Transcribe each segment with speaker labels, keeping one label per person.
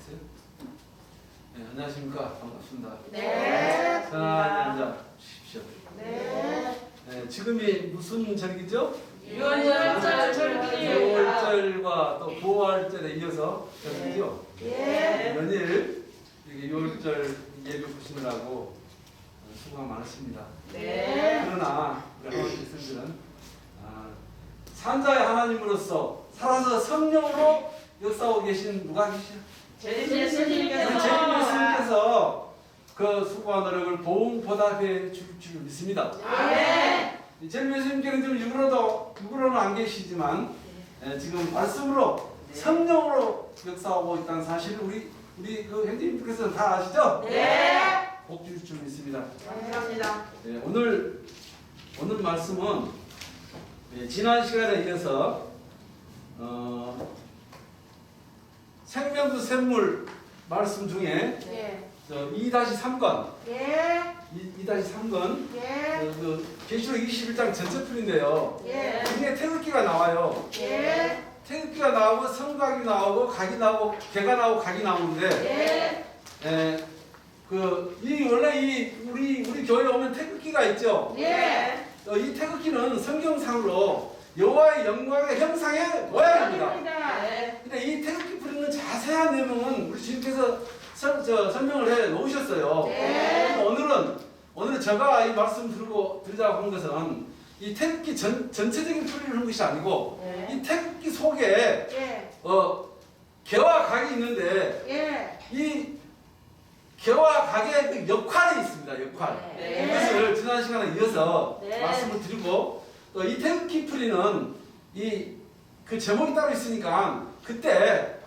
Speaker 1: 있어요? 네, 안녕하십니까. 반갑습니다.
Speaker 2: 네.
Speaker 1: 편안히 앉아 주십시오.
Speaker 2: 네.
Speaker 1: 네, 지금이 무슨 절기죠?
Speaker 2: 유월절 절기입니다.
Speaker 1: 유월절과 또 부활절에 이어서 절기죠?
Speaker 2: 예.
Speaker 1: 연일 이렇게 유월절 예배 보시느라고 수고가 많으십니다.
Speaker 2: 네.
Speaker 1: 그러나 우리 하나님 백성들은 산자의 하나님으로서 살아서 성령으로 역사하고 계신 누가 계시죠?
Speaker 2: 제일
Speaker 1: 우리 제일 예수님께서 그 수고와 노력을 보응보답해 줄 줄 믿습니다.
Speaker 2: 네.
Speaker 1: 제일 예수님께는 지금 육으로는 안 계시지만 지금 말씀으로 성령으로 역사하고 있다는 사실을 우리 그 형제님께서는 다 아시죠?
Speaker 2: 네.
Speaker 1: 복 주실 줄 믿습니다.
Speaker 2: 감사합니다.
Speaker 1: 네, 오늘 말씀은 지난 시간에 이어서 생명수 샘물 말씀 중에
Speaker 2: 예.
Speaker 1: 2-3권
Speaker 2: 예.
Speaker 1: 2-3권
Speaker 2: 예.
Speaker 1: 계시록 21장 전체풀인데요.
Speaker 2: 예.
Speaker 1: 중에 태극기가 나와요.
Speaker 2: 예.
Speaker 1: 태극기가 나오고 성각이 나오고 각이 나오고 개가 나오고 각이 나오는데
Speaker 2: 예.
Speaker 1: 원래 우리 교회에 오면 태극기가 있죠.
Speaker 2: 예.
Speaker 1: 이 태극기는 성경상으로 여호와의 영광의 형상의 모양입니다.
Speaker 2: 네.
Speaker 1: 근데 이 태극기 부리는 자세한 내용은 우리 주님께서 설명을 해 놓으셨어요.
Speaker 2: 네.
Speaker 1: 오늘은 제가 이 말씀 드리자고 한 것은 이 태극기 전체적인 풀이를 한 것이 아니고
Speaker 2: 네.
Speaker 1: 이 태극기 속에
Speaker 2: 예.
Speaker 1: 개와 각이 있는데
Speaker 2: 예.
Speaker 1: 이 개와 각의 그 역할이 있습니다. 역할.
Speaker 2: 네.
Speaker 1: 이것을 지난 시간에 이어서
Speaker 2: 네.
Speaker 1: 말씀을 드리고 또 이 태극기 풀이는 그 제목이 따로 있으니까 그때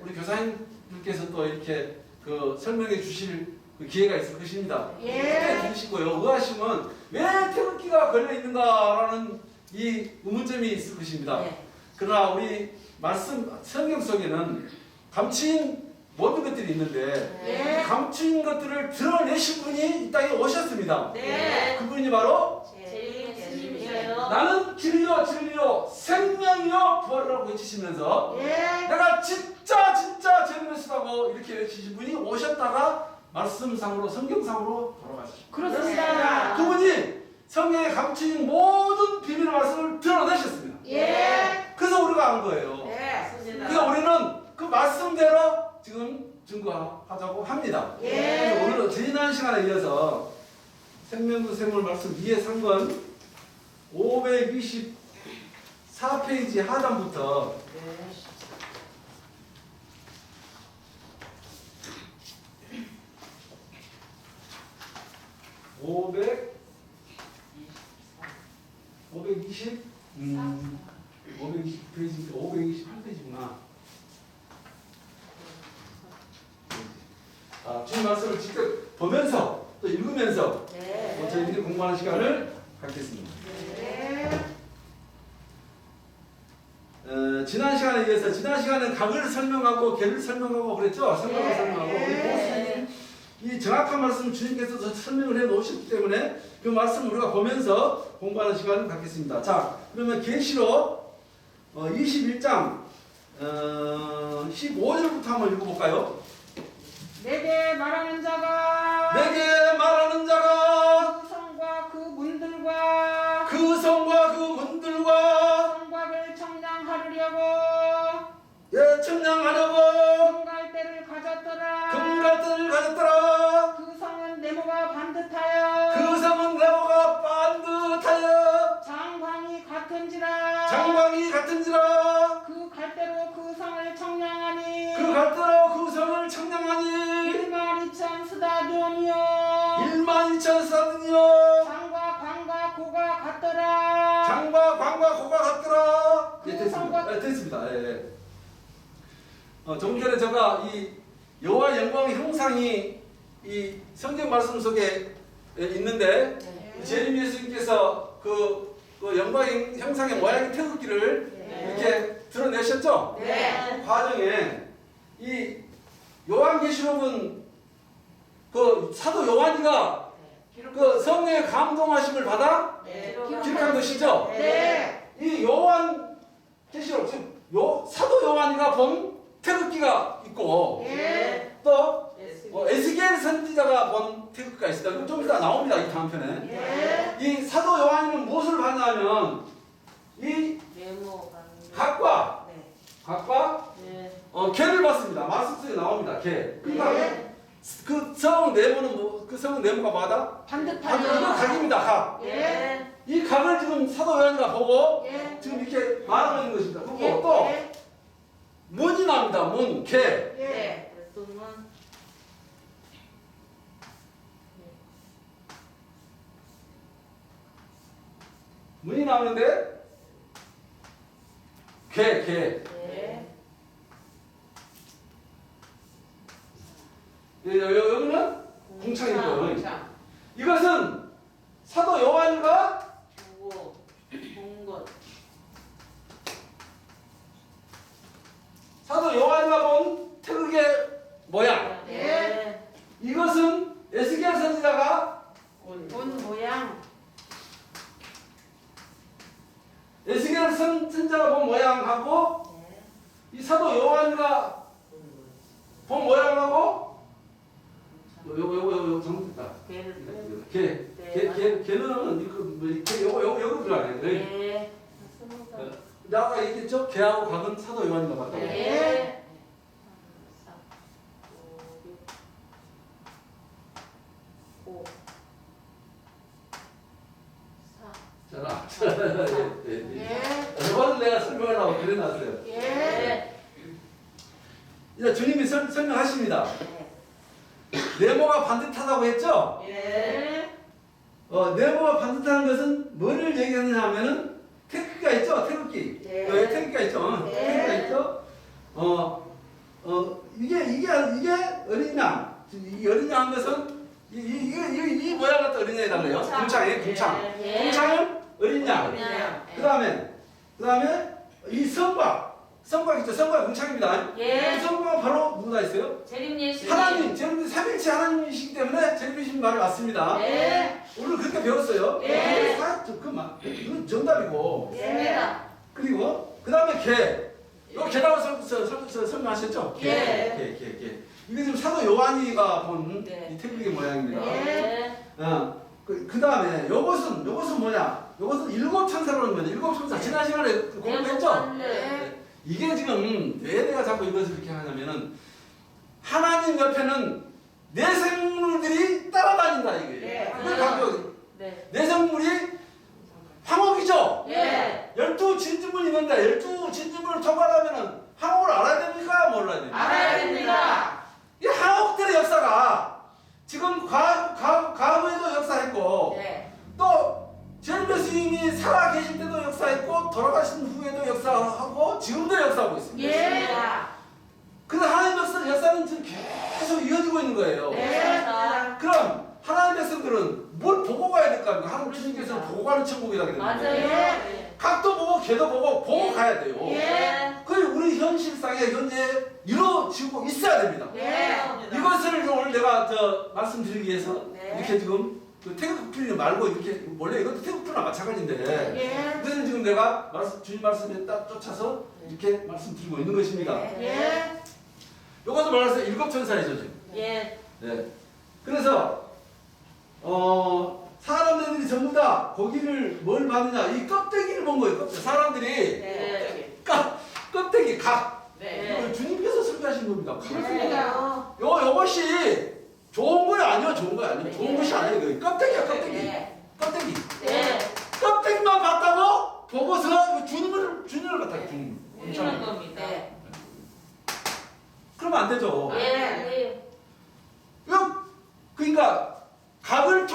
Speaker 1: 우리 교사님들께서 또 이렇게 그 설명해 주실 그 기회가 있을 것입니다.
Speaker 2: 예.
Speaker 1: 그때 들으시고요. 의아하시면 왜 태극기가 걸려 있는가라는 이 의문점이 있을 것입니다.
Speaker 2: 네.
Speaker 1: 그러나 우리 말씀 성경 속에는 감추인 모든 것들이 있는데
Speaker 2: 네.
Speaker 1: 감추인 것들을 드러내신 분이 이 땅에 오셨습니다.
Speaker 2: 네.
Speaker 1: 그분이 바로
Speaker 2: 제일 예수님이셔요.
Speaker 1: 나는 길이요 진리요 생명이요 부활이라고 외치시면서
Speaker 2: 예.
Speaker 1: 내가 진짜 죄를 메시다고 이렇게 외치신 분이 오셨다가 말씀상으로 성경상으로 돌아가셨습니다.
Speaker 2: 그렇습니다.
Speaker 1: 그분이 성경에 감추인 모든 비밀의 말씀을 드러내셨습니다.
Speaker 2: 예.
Speaker 1: 그래서 우리가 안 거예요.
Speaker 2: 네.
Speaker 1: 그래서 우리는 그 말씀대로 지금 증거하자고 합니다.
Speaker 2: 예.
Speaker 1: 그래서 오늘은 지난 시간에 이어서 생명수 샘물 말씀 2-3권 524페이지 하단부터
Speaker 2: 네.
Speaker 1: 528페이지구나. 주님 말씀을 직접 보면서 또 읽으면서
Speaker 2: 네.
Speaker 1: 저희들이 공부하는 시간을 갖겠습니다.
Speaker 2: 네.
Speaker 1: 지난 시간에는 각을 설명하고 개를 설명하고 그랬죠? 성경을 설명하고 우리 보수님 이 정확한 말씀 주님께서 설명을 해 놓으셨기 때문에 그 말씀 우리가 보면서 공부하는 시간을 갖겠습니다. 자, 그러면 계시록 21장 15절부터 한번 읽어볼까요?
Speaker 2: 내게 말하는 자가
Speaker 1: 내게 말하는 자가
Speaker 2: 그 성과 그 문들과
Speaker 1: 그 성과 그 문들과
Speaker 2: 성곽을 청량하려고
Speaker 1: 청량하려고
Speaker 2: 금갈대를 가졌더라.
Speaker 1: 금갈대를 가졌더라.
Speaker 2: 그 성은 네모가 반듯하여
Speaker 1: 그 성은 네모가 반듯하여
Speaker 2: 장광이 같은지라.
Speaker 1: 장광이 같은지라.
Speaker 2: 그 갈대로 그 성을 청량하니
Speaker 1: 그 갈대로 그 성을 청량하니
Speaker 2: 12,000 스다디온이요
Speaker 1: 12,000스다디온이요
Speaker 2: 장과 광과 고가 같더라.
Speaker 1: 장과 광과 고가 같더라.
Speaker 2: 그
Speaker 1: 됐습니다.
Speaker 2: 성과-
Speaker 1: 됐습니다. 조금 전에 제가 이 여호와 영광의 형상이 이 성경 말씀 속에 있는데
Speaker 2: 네.
Speaker 1: 제림 예수님께서 그 영광의 형상의 모양의 태극기를
Speaker 2: 네.
Speaker 1: 이렇게 드러내셨죠?
Speaker 2: 네.
Speaker 1: 그 과정에 이 요한계시록은 그 사도 요한이가 그 성령의 감동하심을 받아
Speaker 2: 네.
Speaker 1: 기록한 것이죠?
Speaker 2: 네.
Speaker 1: 이 요한계시록 즉 사도 요한이가 본 태극기가 있고
Speaker 2: 예.
Speaker 1: 선지자가 본 태극기가 있습니다. 이거 좀 이따 나옵니다. 이 다음 편에.
Speaker 2: 예.
Speaker 1: 이 사도 요한이는 무엇을 봤냐면 이
Speaker 3: 네모
Speaker 1: 각과
Speaker 3: 네.
Speaker 1: 개를 봤습니다. 말씀 속에 나옵니다. 개. 그러니까 그 성 네모는 그 성 네모가 뭐다?
Speaker 2: 반듯하죠.
Speaker 1: 이거 각입니다. 각.
Speaker 2: 예.
Speaker 1: 이 각을 지금 사도 요한이가 보고
Speaker 2: 예.
Speaker 1: 지금 이렇게 말하고 있는 것입니다. 그리고
Speaker 2: 예.
Speaker 1: 또
Speaker 2: 예.
Speaker 1: 문이 나옵니다. 문, 개.
Speaker 2: 예.
Speaker 3: 열두문
Speaker 1: 문이 나오는데 개.
Speaker 3: 네.
Speaker 1: 여기는 궁창이고요.
Speaker 3: 공창
Speaker 1: 이것은 사도 요한이가
Speaker 3: 보고 본 것.
Speaker 1: 사도 요한이가 본 태극의 모양.
Speaker 3: 네.
Speaker 1: 이것은 에스겔 선지자가
Speaker 2: 본 모양.
Speaker 1: 에스겔 선지자가 본 모양하고
Speaker 3: 네.
Speaker 1: 이 사도 요한이가 본 모양하고 요거 잘못됐다.
Speaker 3: 개를
Speaker 1: 개는 이거 뭐 이렇게 요거 들어가네.
Speaker 3: 네.
Speaker 1: 아까 얘기했죠? 개하고 각은 사도 요한이가 봤다고.
Speaker 2: 네.
Speaker 3: 3, 4, 5, 6, 5, 4.
Speaker 1: 자,
Speaker 2: 예.
Speaker 1: 이거는 내가 설명하려고 그래놨어요.
Speaker 2: 예.
Speaker 1: 이제 주님이 설명하십니다. 네모가 반듯하다고 했죠?
Speaker 2: 예.
Speaker 1: 네모가 반듯한 것은 뭐를 얘기하느냐 하면은 태극기가 있죠? 태극기.
Speaker 2: 네.
Speaker 1: 여기 태극기가 있죠?
Speaker 2: 네.
Speaker 1: 태극기가 있죠? 이게 어린 양. 이 어린 양한 것은 이 모양 같은 어린 양이라고 그래요. 궁창이에요, 궁창.
Speaker 3: 예.
Speaker 1: 궁창은 어린 양. 그 다음에 이 성곽 있죠? 성곽 궁창입니다.
Speaker 3: 예.
Speaker 1: 이 성곽은 바로 누구나 있어요?
Speaker 3: 재림 예수.
Speaker 1: 하나님, 제가 삼일체 하나님이시기 때문에 재림이신 말이 맞습니다.
Speaker 2: 예.
Speaker 1: 오늘 그렇게 배웠어요.
Speaker 2: 예.
Speaker 1: 이건 정답이고.
Speaker 3: 습니다.
Speaker 1: 그리고 그 다음에 개. 요 개라고 설명하셨죠? 개.
Speaker 2: 예.
Speaker 1: 개. 이게 지금 사도 요한이가 본
Speaker 3: 네.
Speaker 1: 이 태극의 모양입니다.
Speaker 3: 네.
Speaker 1: 그 다음에 요것은 뭐냐? 요것은 일곱 천사라는 거예요. 일곱 천사. 지난 시간에 공부했죠?
Speaker 3: 네.
Speaker 1: 이게 지금 왜 내가 자꾸 이것을 이렇게 하냐면은 하나님 옆에는 내생물들이 따라다닌다 이거예요.
Speaker 2: 네.
Speaker 1: 그걸 갖고
Speaker 3: 네.
Speaker 1: 내생물이 황옥이죠.
Speaker 3: 예.
Speaker 1: 12진주문이 있는데 12진주문을 통과하려면은 황옥을 알아야 됩니까? 몰라야 됩니까?
Speaker 2: 알아야 됩니다.
Speaker 1: 이 황옥들의 역사가 지금 과거에도 역사했고
Speaker 3: 네.
Speaker 1: 또 제르메 스님이 살아 계실 때도 역사했고 돌아가신 후에도 역사하고 지금도 역사하고 있습니다.
Speaker 2: 예.
Speaker 1: 그래서 하나님 역사는 지금 계속 이어지고 있는 거예요.
Speaker 2: 네.
Speaker 1: 그럼 하나님 백성들은 뭘 보고 가야 될까? 하나님 주님께서는 보고 가는 천국이라
Speaker 3: 맞아요.
Speaker 1: 그랬는데
Speaker 3: 네.
Speaker 1: 각도 보고 개도 보고 가야 돼요.
Speaker 3: 예.
Speaker 1: 그게 우리 현실상에 현재 이루어지고 있어야 됩니다.
Speaker 2: 예.
Speaker 1: 이것을 오늘 내가 말씀드리기 위해서
Speaker 3: 네.
Speaker 1: 이렇게 지금 그 태극필 말고 이렇게 원래 이것도 태극필이랑 마찬가지인데
Speaker 2: 예.
Speaker 1: 이것은 지금 내가 주님 말씀에 딱 쫓아서 이렇게 말씀드리고 있는 것입니다.
Speaker 2: 예.
Speaker 1: 이것도 말해서 일곱 천사이죠 지금.
Speaker 3: 예.
Speaker 1: 네. 그래서 사람들이 전부 다 거기를 뭘 받느냐 이 껍데기를 본 거예요. 껍데기. 사람들이
Speaker 3: 네.
Speaker 1: 껍데기 각.
Speaker 3: 네.
Speaker 1: 이거 주님께서 설계하신 겁니다.
Speaker 2: 그렇습니다.
Speaker 1: 요것이 좋은 거야 아니요 좋은 거야 아니요 좋은 것이 아니에요. 이거 껍데기야 껍데기.
Speaker 3: 네.
Speaker 1: 껍데기.
Speaker 3: 네.
Speaker 1: 껍데기만 봤다고 보고서 주님을 갖다 주님.
Speaker 3: 이런 겁니다.
Speaker 1: 그러면 안 되죠.
Speaker 3: 예.
Speaker 1: 그러니까 각을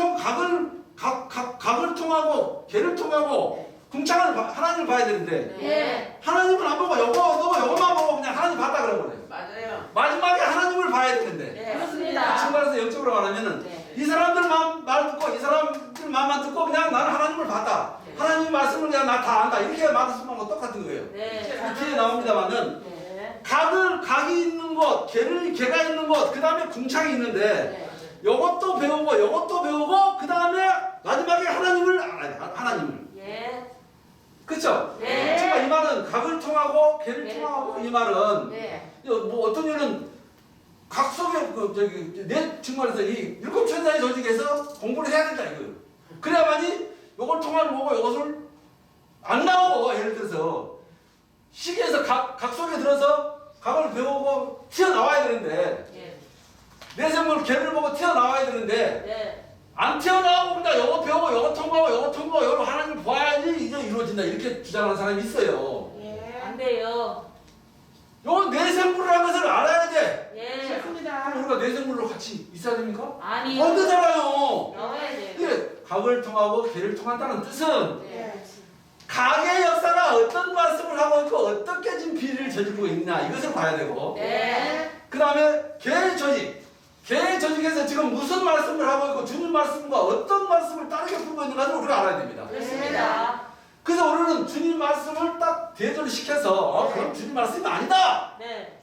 Speaker 1: 통하고 개를 통하고 궁창을 하나님을 봐야 되는데
Speaker 3: 예.
Speaker 1: 하나님을 안 보고 요거만 보고 그냥 하나님 봤다 그런 거예요.
Speaker 3: 맞아요.
Speaker 1: 마지막에 하나님을 봐야 되는데
Speaker 3: 네.
Speaker 2: 그렇습니다.
Speaker 1: 지금 말해서 영적으로 말하면은
Speaker 3: 네.
Speaker 1: 이 사람들 말 듣고 이 사람들 말만 듣고 그냥 나는 하나님을 봤다.
Speaker 3: 네.
Speaker 1: 하나님 말씀을 그냥 나 다 안다. 이렇게 말씀하는 거 똑같은 거예요.
Speaker 3: 네.
Speaker 1: 뒤에 나옵니다만은
Speaker 3: 네.
Speaker 1: 각이 있는 곳, 개가 있는 곳, 그 다음에 궁창이 있는데
Speaker 3: 네.
Speaker 1: 요것도 배우고 그 다음에 마지막에 하나님을 알아야 돼. 하나님을.
Speaker 3: 예.
Speaker 1: 그쵸?
Speaker 3: 네.
Speaker 1: 정말 이 말은 각을 통하고 개를
Speaker 3: 네.
Speaker 1: 통하고 이 말은
Speaker 3: 네.
Speaker 1: 뭐 어떤 이유는 각 속의 내 증말에서 이 일곱 천사의 조직에서 공부를 해야 된다 이거예요. 그래야만이 요걸 통화를 보고 요것을 안 나오고 예를 들어서 시계에서 각 속에 들어서 각을 배우고 튀어나와야 되는데
Speaker 3: 예.
Speaker 1: 내생물 개를 보고 튀어나와야 되는데
Speaker 3: 네.
Speaker 1: 안 튀어나오고 그냥 요거 배우고 요거 통과하고 요거 통과하고 요거 하나님을 봐야지 이제 이루어진다 이렇게 주장하는 사람이 있어요.
Speaker 3: 안 돼요.
Speaker 1: 요건 내생물이라는 것을 알아야 돼.
Speaker 3: 예.
Speaker 2: 좋습니다.
Speaker 1: 그럼 우리가 내생물로 같이 있어야 됩니까?
Speaker 3: 아니요.
Speaker 1: 안 되잖아요.
Speaker 3: 나와야 돼요.
Speaker 1: 이게 각을 통하고 개를 통한다는 뜻은
Speaker 3: 네.
Speaker 1: 각의 역사가 어떤 말씀을 하고 있고 어떻게 지금 비리를 저지르고 있냐 이것을 봐야 되고
Speaker 3: 네.
Speaker 1: 그 다음에 개의 조직 개의 조직에서 지금 무슨 말씀을 하고 있고 주님 말씀과 어떤 말씀을 다르게 풀고 있는가를 우리가 알아야 됩니다.
Speaker 3: 그렇습니다.
Speaker 1: 그래서 우리는 주님 말씀을 딱 대조를 시켜서 그럼 주님 말씀이 아니다
Speaker 3: 네.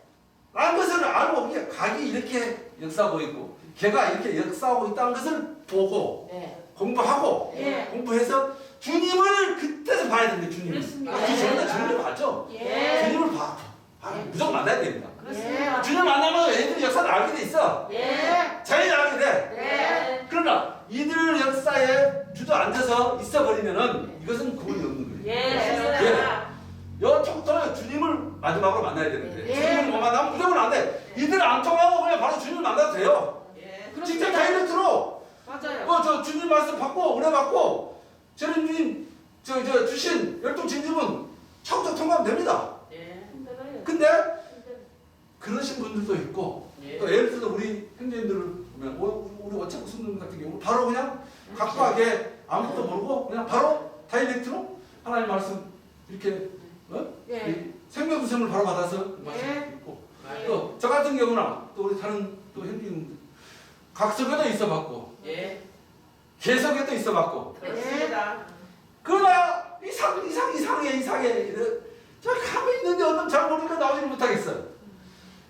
Speaker 1: 라는 것을 알고 이게 각이 이렇게 역사하고 있고 개가 이렇게 역사하고 있다는 것을 보고
Speaker 3: 네.
Speaker 1: 공부하고
Speaker 3: 예.
Speaker 1: 공부해서 주님을 그때서 봐야 됩니다. 주님을.
Speaker 3: 그렇습니다.
Speaker 1: 그 전에 주님을 봤죠.
Speaker 3: 예.
Speaker 1: 주님을 봐. 무조건 만나야 됩니다.
Speaker 3: 그렇습니다.
Speaker 1: 주님 만나면 애들이 역사를 알게 돼 있어.
Speaker 3: 예.
Speaker 1: 자연히 알게 돼.
Speaker 3: 네.
Speaker 1: 그러나 이들 역사에 주저앉아서 있어버리면은 이것은 구원이 없는 거예요.
Speaker 3: 예.
Speaker 1: 요 통통에 주님을 마지막으로 만나야 되는데
Speaker 3: 예.
Speaker 1: 주님을 못 만나면 무조건 안 돼. 이들 안 통하고 그냥 바로 주님을 만나도 돼요. 직접 다이렉트로
Speaker 2: 맞아요.
Speaker 1: 저 주님 말씀 받고 은혜 받고 저는 저 주신 열두 진집은 차곡차 통과하면 됩니다.
Speaker 3: 힘들어요.
Speaker 1: 근데 그러신 분들도 있고 또 예를 들어서 우리 형제님들을 보면 우리 어차피 순들 같은 경우 바로 그냥 각각의 아무것도 모르고 그냥 바로 다이렉트로 하나님 말씀 이렇게
Speaker 2: 예.
Speaker 1: 이 생명수생을 바로 받아서 말씀 있고 또 저 같은 경우나 또 우리 다른 또 형제님들 각석에도 있어봤고 개석에도 있어봤고 그러나 이상해 저 가만히 있는데 어떤 잘 모르니까 나오지를 못하겠어요.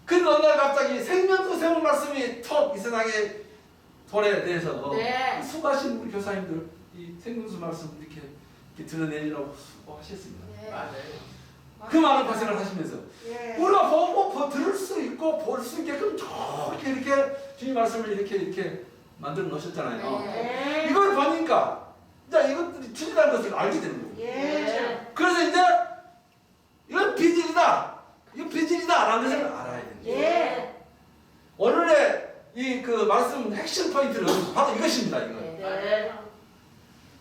Speaker 1: 그런데 어느 날 갑자기 생명수생을 말씀이 턱 이 세상에 돈에 대해서
Speaker 3: 네.
Speaker 1: 수고하신 우리 교사님들 이 생명수 말씀 이렇게 드러내리라고 수고하셨습니다. 그 많은 고생을 하시면서
Speaker 2: 예.
Speaker 1: 우리가 보고 들을 수 있고 볼 수 있게끔 좋게 이렇게 주님 말씀을 이렇게 만들어 놓으셨잖아요.
Speaker 2: 예.
Speaker 1: 이걸 보니까 이제 이것들이 진리라는 것을 알게 되는 거예요.
Speaker 2: 예.
Speaker 1: 그래서 이제 이건 비질이다, 이건 비질이다라는 것을 알아야 됩니다.
Speaker 2: 예.
Speaker 1: 오늘의 이 그 말씀 핵심 포인트는 바로 이것입니다. 이거
Speaker 3: 네.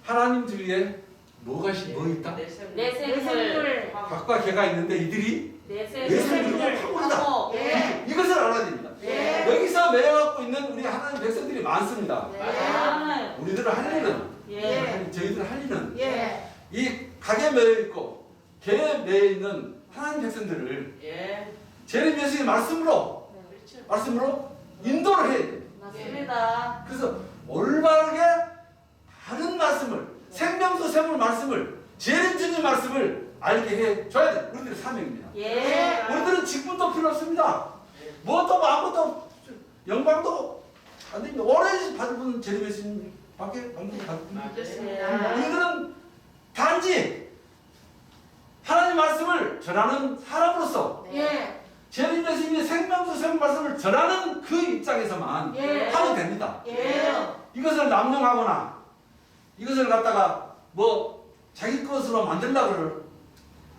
Speaker 1: 하나님 주위에 뭐 있다?
Speaker 3: 내 생물.
Speaker 1: 각과 개가 있는데 이들이
Speaker 3: 내
Speaker 1: 내 생물과 화목이다.
Speaker 2: 예.
Speaker 1: 이것을 알아야 됩니다.
Speaker 2: 예.
Speaker 1: 여기서 매여갖고 있는 우리 하나님 백성들이 많습니다.
Speaker 3: 네.
Speaker 1: 우리들을 살리는
Speaker 3: 예.
Speaker 1: 저희들을 살리는
Speaker 2: 예.
Speaker 1: 이 각에 매여 있고 개에 매여 있는 하나님 백성들을 제레미야의 말씀으로 인도를 해야 돼요.
Speaker 3: 맞습니다.
Speaker 1: 그래서 올바르게 다른 말씀을 생명수 샘물 말씀을 제림주님 말씀을 알게 해줘야 돼. 우리들의 사명입니다.
Speaker 3: 예.
Speaker 1: 우리들은 직분도 필요 없습니다. 무엇도 아무것도 영광도 안 됩니다. 오래 받을 분은 제림주님 밖에 방금 받을 분입니다. 우리들은 단지 하나님 말씀을 전하는 사람으로서
Speaker 2: 예.
Speaker 1: 제림주님의 생명수 샘물 말씀을 전하는 그 입장에서만
Speaker 2: 예.
Speaker 1: 하면 됩니다.
Speaker 2: 예.
Speaker 1: 이것을 남용하거나 이것을 갖다가 뭐 자기 것으로 만들려고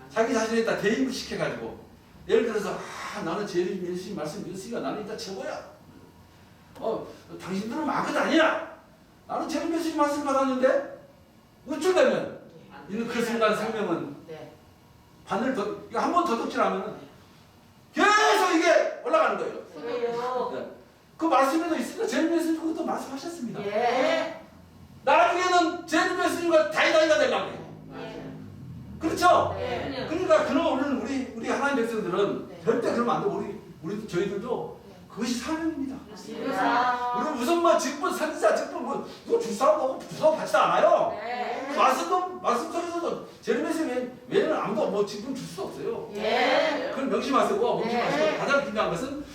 Speaker 1: 자기 자신에다 대입을 시켜가지고 예를 들어서 나는 예수님 말씀 믿으니까 나는 일단 최고야. 당신들은 마음껏 아니야. 나는 예수님 말씀 받았는데 우쭐되면 이는 그 순간 생명은 바늘 이거 한 번 더 덕질하면 계속 이게 올라가는 거예요.
Speaker 3: 그래요.
Speaker 1: 네. 그 말씀에도 있으니까 예수님 그것도 말씀하셨습니다.
Speaker 3: 예.
Speaker 1: 나중에는 예수님과 다이다이가 되려고 해요. 그렇죠?
Speaker 3: 네.
Speaker 1: 그러니까 그런 우리 하나님 백성들은 절대 그러면 안 돼. 우리 저희들도 그것이 사명입니다.
Speaker 3: 맞습니다.
Speaker 1: 우리는 무슨 뭐 직분, 선지자, 직분 뭐 이거 줄 사람도 없고 주사도 받지도 않아요.
Speaker 3: 네.
Speaker 1: 말씀 속에서도 제르메스에 외에는 아무도 뭐 직분 줄 수 없어요.
Speaker 3: 예.
Speaker 1: 그걸 명심하세요. 명심하시고
Speaker 2: 네.
Speaker 1: 가장 중요한 것은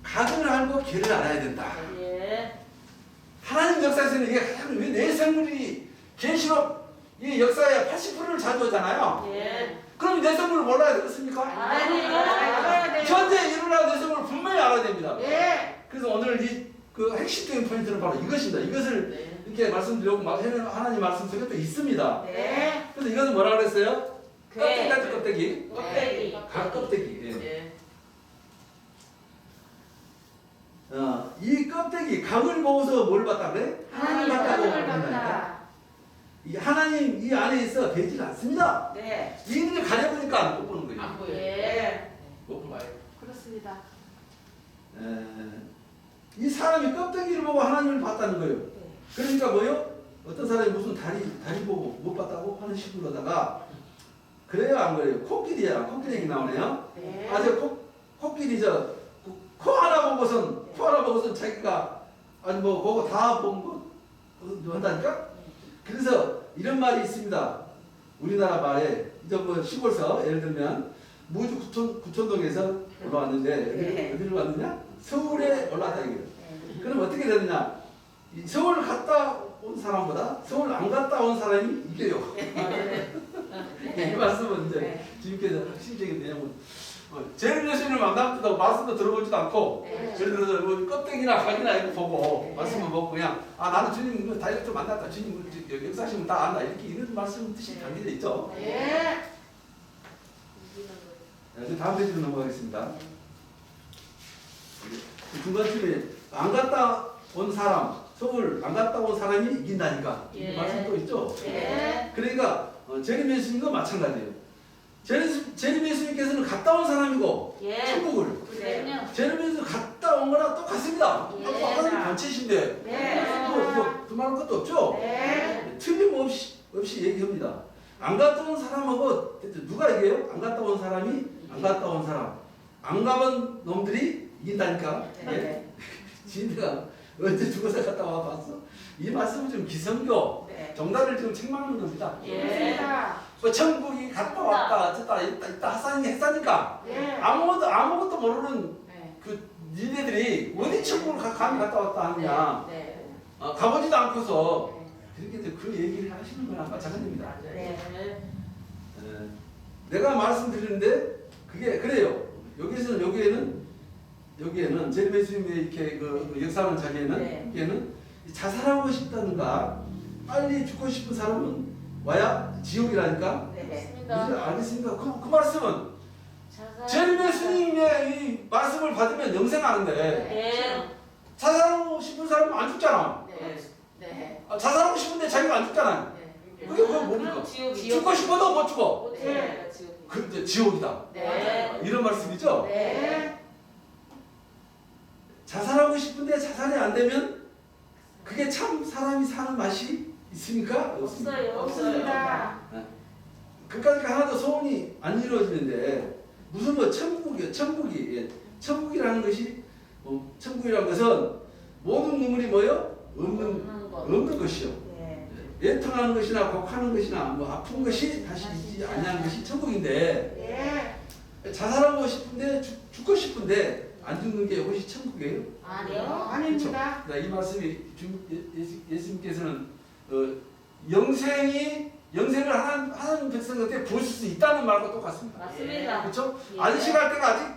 Speaker 1: 각을 알고 길을 알아야 된다.
Speaker 3: 예.
Speaker 1: 하나님 역사에서는 이게 왜 내 생물이 계시록 이 역사의 80%를 차지하잖아요.
Speaker 3: 예.
Speaker 1: 그럼 내 생물을 몰라야 되겠습니까?
Speaker 3: 아니요.
Speaker 2: 알아야 돼요.
Speaker 1: 현재 일어나는 내 생물을 분명히 알아야 나와야 됩니다.
Speaker 2: 예.
Speaker 1: 그래서 오늘 이 그 핵심적인 포인트는 바로 이것입니다. 이것을
Speaker 3: 네.
Speaker 1: 이렇게 말씀드리고 하나님 말씀 속에 또 있습니다.
Speaker 2: 네.
Speaker 1: 그래서 이것은 뭐라 그랬어요? 껍데기
Speaker 3: 네.
Speaker 1: 같은 껍데기.
Speaker 3: 껍데기.
Speaker 1: 갓껍데기. 예.
Speaker 3: 네.
Speaker 1: 이 껍데기 각을 보고서 뭘 봤다 그래?
Speaker 2: 하나님
Speaker 1: 봤다고
Speaker 2: 하늘을
Speaker 1: 한다니까.
Speaker 2: 봤다.
Speaker 1: 이 하나님 이 안에 있어 되질 않습니다.
Speaker 3: 네.
Speaker 1: 이들을 가려보니까 못 보는 거예요.
Speaker 3: 안 보여요.
Speaker 2: 예.
Speaker 1: 못 봐요.
Speaker 2: 그렇습니다.
Speaker 1: 이 사람이 껍데기를 보고 하나님을 봤다는 거예요. 그러니까 뭐요? 어떤 사람이 무슨 다리 보고 못 봤다고 하는 식으로 하다가 그래요 안 그래요? 코끼리야. 코끼리 얘기 나오네요.
Speaker 2: 네.
Speaker 1: 코끼리 코 하나 보고선 자기가 아니 뭐 그거 다 본 거 한다니까? 그래서 이런 말이 있습니다. 우리나라 말에 이제 뭐 시골서 예를 들면 무주 구촌동에서 올라왔는데 어디를 왔느냐? 서울에 올라왔다 이거예요. 그럼 어떻게 되느냐? 이 서울 갔다 온 사람보다 서울 안 갔다 온 사람이 이겨요. 이 말씀은 이제 주님께서 핵심적인 내용은 제일 예수님을 만나도 말씀도 들어보지도 않고
Speaker 2: 네.
Speaker 1: 예를 들어서 뭐 껍데기나 각이나 이거 보고 말씀을 보고 그냥 나는 주님 다이렉트 만났다 주님 역사하시면 다 안다 이렇게 이런 말씀 뜻이 담겨져 있죠.
Speaker 2: 예.
Speaker 1: 다음 페이지로 넘어가겠습니다. 중간쯤에 안 갔다 온 사람 서울 안 갔다 온 사람이 이긴다니까 이
Speaker 3: 예.
Speaker 1: 말씀 또 있죠.
Speaker 2: 예.
Speaker 1: 그러니까 제림 예수님도 마찬가지예요. 제림 예수님께서는 갔다 온 사람이고
Speaker 3: 예.
Speaker 1: 천국을
Speaker 3: 그래요.
Speaker 1: 제림 예수님 갔다 온 거랑 똑같습니다.
Speaker 3: 예.
Speaker 1: 하나님 번체신데
Speaker 2: 네.
Speaker 1: 뭐 두말할 것도 없죠.
Speaker 2: 네.
Speaker 1: 틀림없이 얘기합니다. 안 갔다 온 사람하고 누가 얘기해요? 안 갔다 온 사람이 안 갔다 온 사람 안 가본 놈들이 이긴다니까.
Speaker 3: 네.
Speaker 1: 지네가 언제 죽어서 갔다 와 봤어? 이 말씀은 좀 기성교
Speaker 3: 네.
Speaker 1: 정답을 지금 책망하는 겁니다.
Speaker 3: 예.
Speaker 2: 그렇습니다.
Speaker 1: 뭐 천국이 갔다 왔다 어쨌다 이따 했다니까
Speaker 2: 예.
Speaker 1: 아무것도 모르는
Speaker 3: 네.
Speaker 1: 그 니네들이 어디 천국을 감히 갔다 왔다 하느냐
Speaker 3: 네.
Speaker 1: 가보지도 않고서 그렇게 그 얘기를 하시는 거랑 마찬가지입니다.
Speaker 3: 네.
Speaker 1: 내가 말씀드리는데 그게 그래요. 여기에는 제림 예수님의 이렇게 그 역사하는 자리에는
Speaker 3: 네.
Speaker 1: 여기에는 자살하고 싶다는가 빨리 죽고 싶은 사람은 와야 지옥이라니까.
Speaker 3: 네.
Speaker 1: 무슨 알겠습니까? 그 말씀은 제림 예수님의 이 말씀을 받으면 영생하는데
Speaker 3: 네.
Speaker 1: 자살하고 싶은 사람은 안 죽잖아.
Speaker 3: 네. 네.
Speaker 1: 자살하고 싶은데 자기가 안 죽잖아. 그게 뭡니까?
Speaker 3: 그럼 지옥이.
Speaker 1: 죽고 싶어도 못 죽어.
Speaker 3: 못 죽어요, 지옥이.
Speaker 1: 그 이제 지옥이다.
Speaker 3: 네.
Speaker 1: 이런 말씀이죠.
Speaker 3: 네.
Speaker 1: 자살하고 싶은데 자살이 안 되면 그게 참 사람이 사는 맛이 있습니까? 없습니까?
Speaker 3: 없어요.
Speaker 2: 없습니다.
Speaker 1: 그까짓 하나도 소원이 안 이루어지는데 무슨 뭐 천국이라는 것이 천국이라는 것은 모든 눈물이 뭐요? 없는 것이요.
Speaker 3: 네.
Speaker 1: 애통하는 것이나 곡하는 것이나 뭐 아픈 것이 다시 있지 아니하는 것이 천국인데 자살하고 싶은데 죽고 싶은데 안 죽는 게 이것이 천국이에요?
Speaker 3: 아니요.
Speaker 2: 아닙니다.
Speaker 1: 이 말씀이 예수님께서는 영생을 하는 백성한테 보실 수 있다는 말과 똑같습니다.
Speaker 3: 맞습니다.
Speaker 1: 그렇죠?
Speaker 3: 예.
Speaker 1: 안식할 때가 아직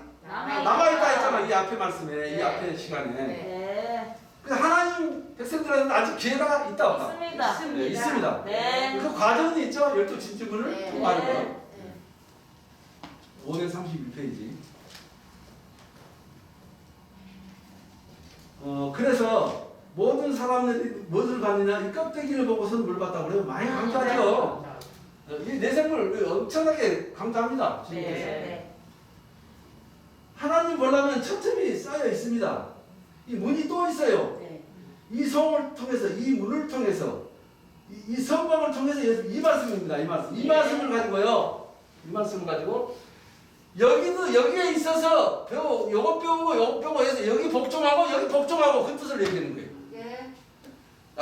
Speaker 1: 남아있다 했잖아. 이 앞에 말씀에 이
Speaker 3: 네.
Speaker 1: 앞에 시간에.
Speaker 3: 네.
Speaker 1: 그래서 하나님 백성들한테 아직 기회가 있다 없다?
Speaker 3: 있습니다.
Speaker 1: 네, 있습니다.
Speaker 3: 네.
Speaker 1: 그 과정이 있죠. 12진주문을
Speaker 3: 네.
Speaker 1: 통과하는 거.
Speaker 3: 네.
Speaker 1: 531페이지. 그래서 모든 사람들이 무엇을 받느냐? 이 껍데기를 보고서 뭘 받다고 그래요? 많이 강조하죠. 이 내생물 엄청나게 강조합니다. 주님께서.
Speaker 3: 네.
Speaker 1: 하나님 보려면 첩첩이 쌓여 있습니다. 이 문이 또 있어요.
Speaker 3: 네.
Speaker 1: 이 성을 통해서, 이 문을 통해서, 이 성경을 통해서 이 말씀입니다. 이 말씀. 이
Speaker 3: 예.
Speaker 1: 말씀을 가지고요. 이 말씀을 가지고 여기에 있어서 요것 배우고 해서 여기 복종하고 여기 복종하고 그 뜻을 얘기하는 거예요.
Speaker 2: 예.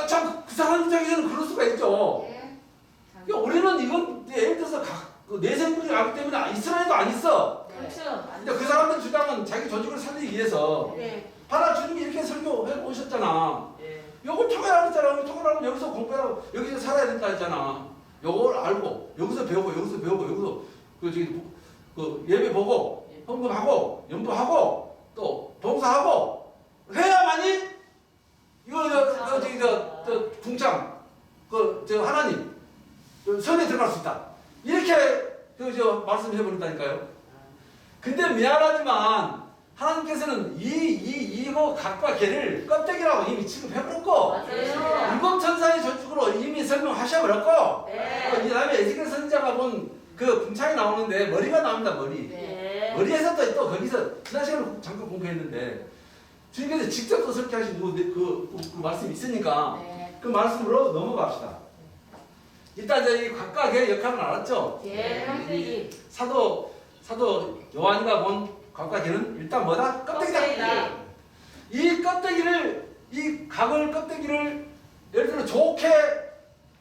Speaker 1: 참 그 사람 입장에서는 그럴 수가 있죠.
Speaker 2: 예.
Speaker 1: 그러니까 우리는 이건 예를 들어서 내생물이 나기 때문에 이스라엘도 안 있어.
Speaker 3: 그렇죠.
Speaker 1: 근데 그 사람들 주장은 자기 조직을 살리기 위해서
Speaker 2: 네.
Speaker 1: 하나 주님이 이렇게 설교해 오셨잖아.
Speaker 3: 네.
Speaker 1: 요걸 통해야 했잖아. 요걸 알고 여기서 공부하고 여기서 살아야 된다 했잖아. 요걸 알고 여기서 배우고 여기서 배우고 여기서 그 예배 보고 헌금하고 연부하고 또 봉사하고 해야만이 이거 저 궁창 저 하나님 선에 들어갈 수 있다. 이렇게 말씀해 버린다니까요. 근데 미안하지만 하나님께서는 이거 각과 개를 껍데기라고 이미 취급해버렸고
Speaker 3: 맞아요.
Speaker 1: 율법 천사의 저축으로 이미 설명하셔버렸고
Speaker 3: 네.
Speaker 1: 이 다음에 에스겔 선지자가 본 그 궁창이 나오는데 머리가 나옵니다. 머리.
Speaker 3: 네.
Speaker 1: 머리에서 또 거기서 지난 시간에 잠깐 공부했는데 주님께서 직접 또 설교하신 그 말씀이 있으니까
Speaker 3: 네.
Speaker 1: 그 말씀으로 넘어갑시다. 일단 저희 각각 의 역할은 알았죠?
Speaker 3: 예. 껍데기.
Speaker 1: 사도 요한이가 본 각각 개는 일단 뭐다? 껍데기다.
Speaker 3: 껍데기.
Speaker 1: 이 껍데기를 이 각을 껍데기를 예를 들어 좋게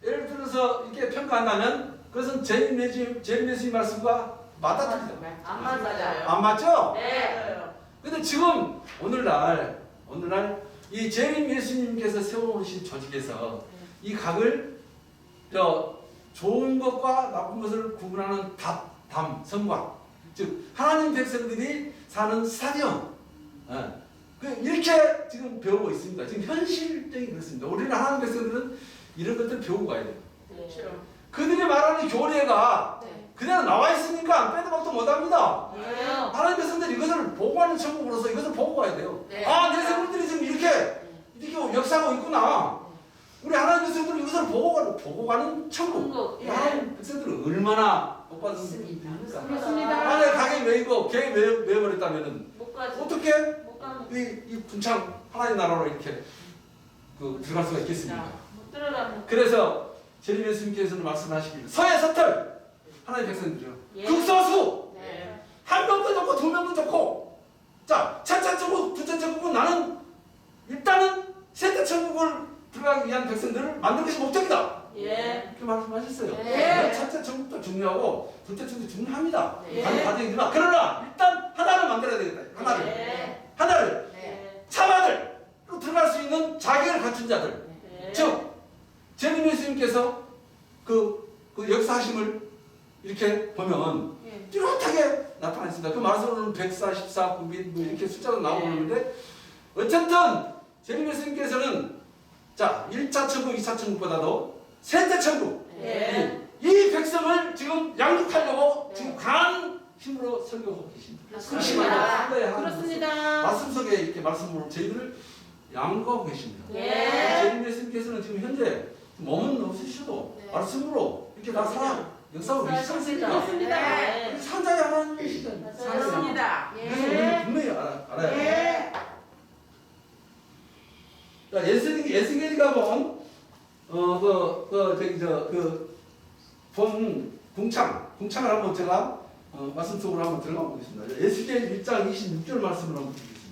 Speaker 1: 예를 들어서 이렇게 평가한다면 그것은 제임스 말씀과 맞닥뜨립니다.
Speaker 3: 안 맞아요.
Speaker 1: 안 맞죠?
Speaker 3: 네.
Speaker 1: 근데 지금 오늘날 이 재림 예수님께서 세워오신 조직에서 이 각을 좋은 것과 나쁜 것을 구분하는 성곽, 즉 하나님 백성들이 사는 스타디움, 이렇게 지금 배우고 있습니다. 지금 현실적인 그렇습니다. 우리는 하나님 백성들은 이런 것들 배우고 가야 돼요.
Speaker 3: 네.
Speaker 1: 그들이 말하는 교례가
Speaker 3: 네.
Speaker 1: 그냥 나와 있으니까 빼도 박도 못합니다.
Speaker 3: 네.
Speaker 1: 하나님 백성들이 이것을 보고하는 천국으로서 이것을 보고 가야 돼요.
Speaker 3: 네.
Speaker 1: 내 생물들이 지금 이렇게 역사하고 있구나. 우리 하나님 백성들은 이것을 보고 가는 천국. 이 하나님 백성들은 얼마나 복 받은 분입니까?
Speaker 2: 그렇습니다.
Speaker 1: 만약에 가게 매이고 개 매버렸다면은
Speaker 3: 못 가지.
Speaker 1: 어떻게
Speaker 3: 못 가면
Speaker 1: 이 분창 하나님 나라로 이렇게 들어갈 수가 있겠습니까?
Speaker 3: 못 들어가면.
Speaker 1: 그래서 재림 예수님께서는 말씀하시길 서해 서털 하나님 백성들이요.
Speaker 3: 예.
Speaker 1: 극소수
Speaker 3: 네.
Speaker 1: 한 명도 좋고 두 명도 좋고 자 첫째 천국 둘째 천국은 나는 일단은 셋째 천국을 들어가기 위한 백성들을 만드는 것이 목적이다.
Speaker 3: 예.
Speaker 1: 이렇게 말씀하셨어요.
Speaker 3: 네.
Speaker 1: 첫째 천국도 중요하고 둘째 천국도 중요합니다.
Speaker 3: 네.
Speaker 1: 다른 과정이지만 그러나 일단 하나를 만들어야 되겠다. 하나를
Speaker 3: 네.
Speaker 1: 하나를
Speaker 3: 네.
Speaker 1: 참아들로 들어갈 수 있는 자격을 갖춘 자들.
Speaker 3: 네.
Speaker 1: 즉 재림 예수님께서 그 역사하심을 이렇게 보면
Speaker 3: 예.
Speaker 1: 뚜렷하게 나타났습니다. 그 말씀으로는 144, 9빛 이렇게 숫자도 나오고 있는데 어쨌든 재림 예수님께서는 자 1차 천국, 2차 천국보다도 셋째 천국
Speaker 3: 네.
Speaker 1: 이 백성을 지금 양육하려고
Speaker 3: 네.
Speaker 1: 지금 강한 힘으로 설교하고 계십니다.
Speaker 3: 그렇습니다.
Speaker 2: 그렇습니다.
Speaker 1: 말씀 속에 이렇게 말씀으로 저희들을 양육하고 계십니다.
Speaker 3: 네.
Speaker 1: 재림 예수님께서는 지금 현재 몸은 없으셔도
Speaker 3: 네.
Speaker 1: 말씀으로 이렇게 다 살아 역사하고 계시잖습니까?
Speaker 2: 그렇습니다.
Speaker 3: 네.
Speaker 1: 산자의 하나님이시다.
Speaker 2: 그렇습니다.
Speaker 1: 그래서 우리는 분명히 알아야 돼요.
Speaker 2: 예.
Speaker 1: 자, 예수겔이가 본 궁창을 한번 제가 말씀 속으로 한번 들어가 보겠습니다. 예수겔 1장 26절 말씀을 한번 드리겠습니다.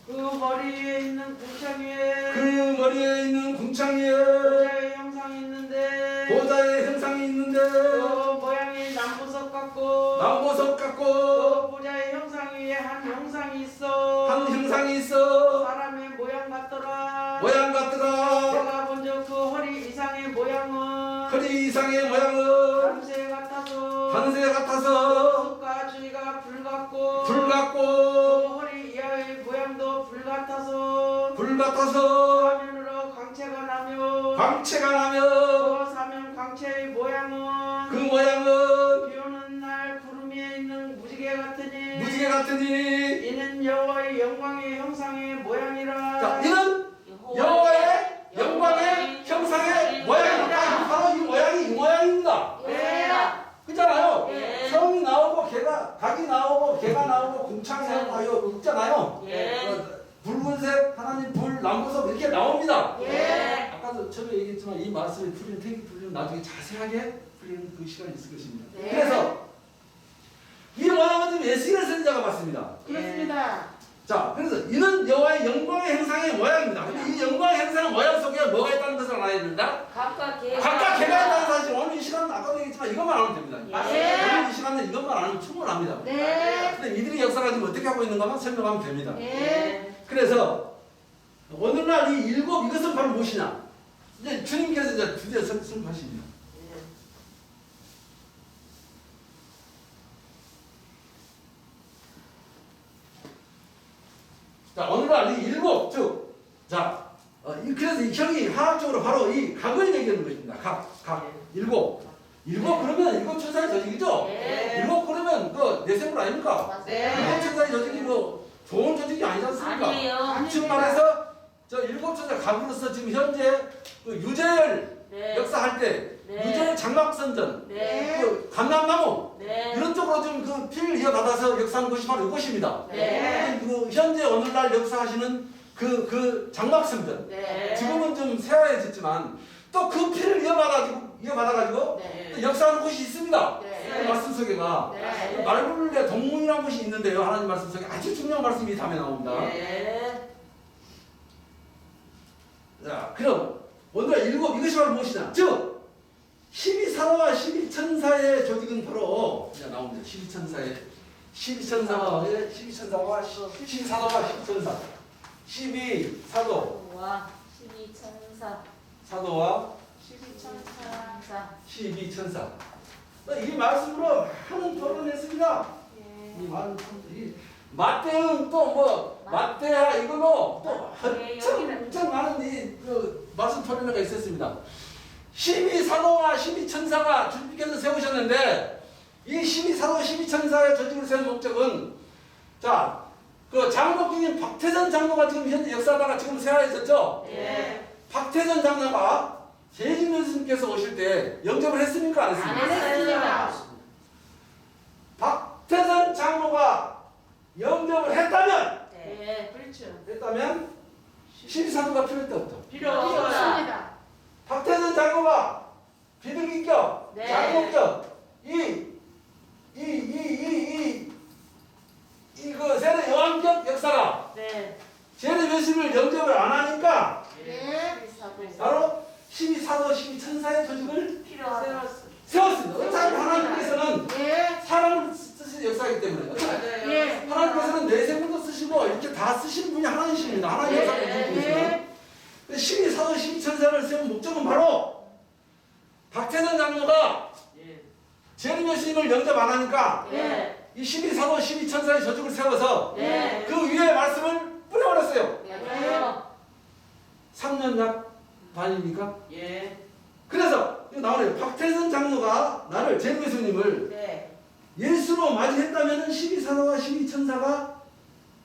Speaker 4: 그 머리에 있는 궁창 위에
Speaker 1: 그 머리에 있는 궁창 위에
Speaker 4: 보좌의 형상이 있는데
Speaker 1: 보좌의 형상이 있는데
Speaker 4: 그 모양이 남보석 같고
Speaker 1: 남보석
Speaker 4: 그
Speaker 1: 같고
Speaker 4: 보좌의 형상 위에 한 형상이 있어
Speaker 1: 한 형상이 있어
Speaker 4: 사람의 모양 같더라
Speaker 1: 모양 같더라.
Speaker 4: 내가 먼저 그 허리 이상의 모양은
Speaker 1: 허리 이상의 모양은
Speaker 4: 밤새 같아서
Speaker 1: 반세 같아서
Speaker 4: 흙과 주위가 불 같고
Speaker 1: 불
Speaker 4: 그
Speaker 1: 같고
Speaker 4: 허리 이하의 모양도 불 같아서
Speaker 1: 불 같아서
Speaker 4: 사면으로 광채가 나며
Speaker 1: 광채가 나며
Speaker 4: 그 사면 광채의 모양은
Speaker 1: 그 모양은
Speaker 4: 비 오는 날 구름 위에 있는 무지개 같으니
Speaker 1: 무지개 같으니
Speaker 4: 이는 여호와의 영광의 형상의 모양이라.
Speaker 1: 자 이는 여호와의 영광의 형상의 모양입니다. 바로 이 모양입니다.
Speaker 3: 예.
Speaker 1: 그렇잖아요.
Speaker 3: 예.
Speaker 1: 성이 나오고 각이 나오고 개가 나오고 궁창이 나오고 있잖아요.
Speaker 3: 예.
Speaker 1: 붉은색 하나님 불 남보석 이렇게 나옵니다.
Speaker 3: 예.
Speaker 1: 아까도 처음에 얘기했지만 이 말씀이 풀리는 tex이 풀리면 나중에 자세하게 풀리는 그 시간이 있을 것입니다.
Speaker 3: 네.
Speaker 1: 그래서 이 모양은 지금 예수겔 선지자가 봤습니다.
Speaker 2: 그렇습니다.
Speaker 1: 자, 그래서 이는 여호와의 영광의 형상의 모양입니다. 근데 이 영광의 형상의 모양 속에 뭐가 있다는 것을 알아야 된다.
Speaker 3: 각각 개가
Speaker 1: 각각 개가 있다는 사실 오늘 이 시간은 아까도 얘기했지만 이것만 알면 됩니다.
Speaker 3: 예.
Speaker 1: 오늘 이 시간은 이것만 알면 충분합니다.
Speaker 2: 네.
Speaker 1: 근데 이들이 역사가 지금 어떻게 하고 있는가만 설명하면 됩니다.
Speaker 2: 예.
Speaker 1: 그래서 오늘날 이 일곱 이것은 바로 무엇이냐? 이제 주님께서 이제 드디어 설명하십니다. 자, 오늘날 이 일곱, 즉, 자, 그래서 이 형이 화학적으로 바로 이 각을 얘기하는 것입니다. 각, 일곱. 일곱 그러면 일곱 천사의 조직이죠?
Speaker 2: 네.
Speaker 1: 일곱 그러면 그 내세물 아닙니까?
Speaker 2: 네.
Speaker 1: 일곱 천사의 조직이 뭐 좋은 조직이 아니지 않습니까?
Speaker 3: 아니에요.
Speaker 1: 지금 말해서 저 일곱 천사 각으로서 지금 현재 그 유재열
Speaker 3: 네.
Speaker 1: 역사할 때
Speaker 3: 네.
Speaker 1: 유재열 장막선전,
Speaker 3: 네.
Speaker 1: 그 감람나무
Speaker 3: 네.
Speaker 1: 이런 쪽으로 좀 그 피를 이어받아서 역사하는 것이 바로 이것입니다.
Speaker 3: 네.
Speaker 1: 그 현재 오늘날 역사하시는 그 장막선전.
Speaker 3: 네.
Speaker 1: 지금은 좀 새하얘졌지만 또 그 피를 이어받아가지고
Speaker 2: 네.
Speaker 1: 또 역사하는 곳이 있습니다.
Speaker 2: 네.
Speaker 1: 말씀 속에가
Speaker 2: 네.
Speaker 1: 말불의 동문이라는 것이 있는데요. 하나님 말씀 속에 아주 중요한 말씀이 다음에 나옵니다.
Speaker 3: 네.
Speaker 1: 자, 그럼 오늘 일곱 이것이 바로 무엇이냐? 즉 12사도와 12천사의 조직은 바로 이제 나옵니다. 12천사의 12천사와 12천사와 12사도와 12천사 12사도
Speaker 3: 와 12천사
Speaker 1: 사도와
Speaker 3: 12천사
Speaker 1: 12천사 이 말씀으로 많은 토론했습니다.
Speaker 3: 예.
Speaker 1: 이 많은 이 마태는 또 뭐 마태야 이걸로 또
Speaker 3: 네,
Speaker 1: 엄청 많은 이그 말씀 토론회가 있었습니다. 12사도와 12천사가 주님께서 세우셨는데 이 12사도 12천사의 조직을 세운 목적은 자 그 장로국인 박태선 장로가 지금 현재 역사하다가 지금 새하얘졌죠?
Speaker 2: 네.
Speaker 1: 박태선 장로가 재림 예수님께서 오실 때 영접을 했습니까? 안 했습니까?
Speaker 3: 안 했습니다.
Speaker 1: 박태선 장로가 영접을 했다면
Speaker 3: 네.
Speaker 2: 그렇죠.
Speaker 1: 12사도가 필요했다 없다.
Speaker 2: 필요
Speaker 3: 없어요.
Speaker 2: 없습니다.
Speaker 1: 박태선 장로가 비둘기격,
Speaker 3: 네.
Speaker 1: 장로격, 그 세례 요한격 역사가
Speaker 3: 네.
Speaker 1: 세례 예수님을 영접을 안 하니까
Speaker 2: 네.
Speaker 1: 바로 12사도, 12천사의 조직을
Speaker 3: 필요하다.
Speaker 1: 세웠습니다. 어차피 하나님께서는
Speaker 2: 네.
Speaker 1: 사람을 쓰시는 역사이기 때문에
Speaker 2: 맞아요. 예.
Speaker 1: 하나님께서는 내세분도 쓰시고 이렇게 다 쓰시는 분이 하나님이십니다. 하나님 역사를
Speaker 2: 네.
Speaker 1: 이루시는 12사도, 12천사를 세운 목적은 바로 박태선 장로가 재림 예수님을 영접 안 하니까
Speaker 3: 네.
Speaker 1: 이 12사도 12천사의 조직을 세워서
Speaker 3: 네.
Speaker 1: 그 위에 말씀을 뿌려버렸어요.
Speaker 3: 맞아요.
Speaker 1: 3년 약 반입니까?
Speaker 2: 예.
Speaker 1: 그래서 이거 나오네요. 박태선 장로가 나를 재림 예수님을
Speaker 2: 네.
Speaker 1: 예수로 맞이했다면 12사도와 12천사가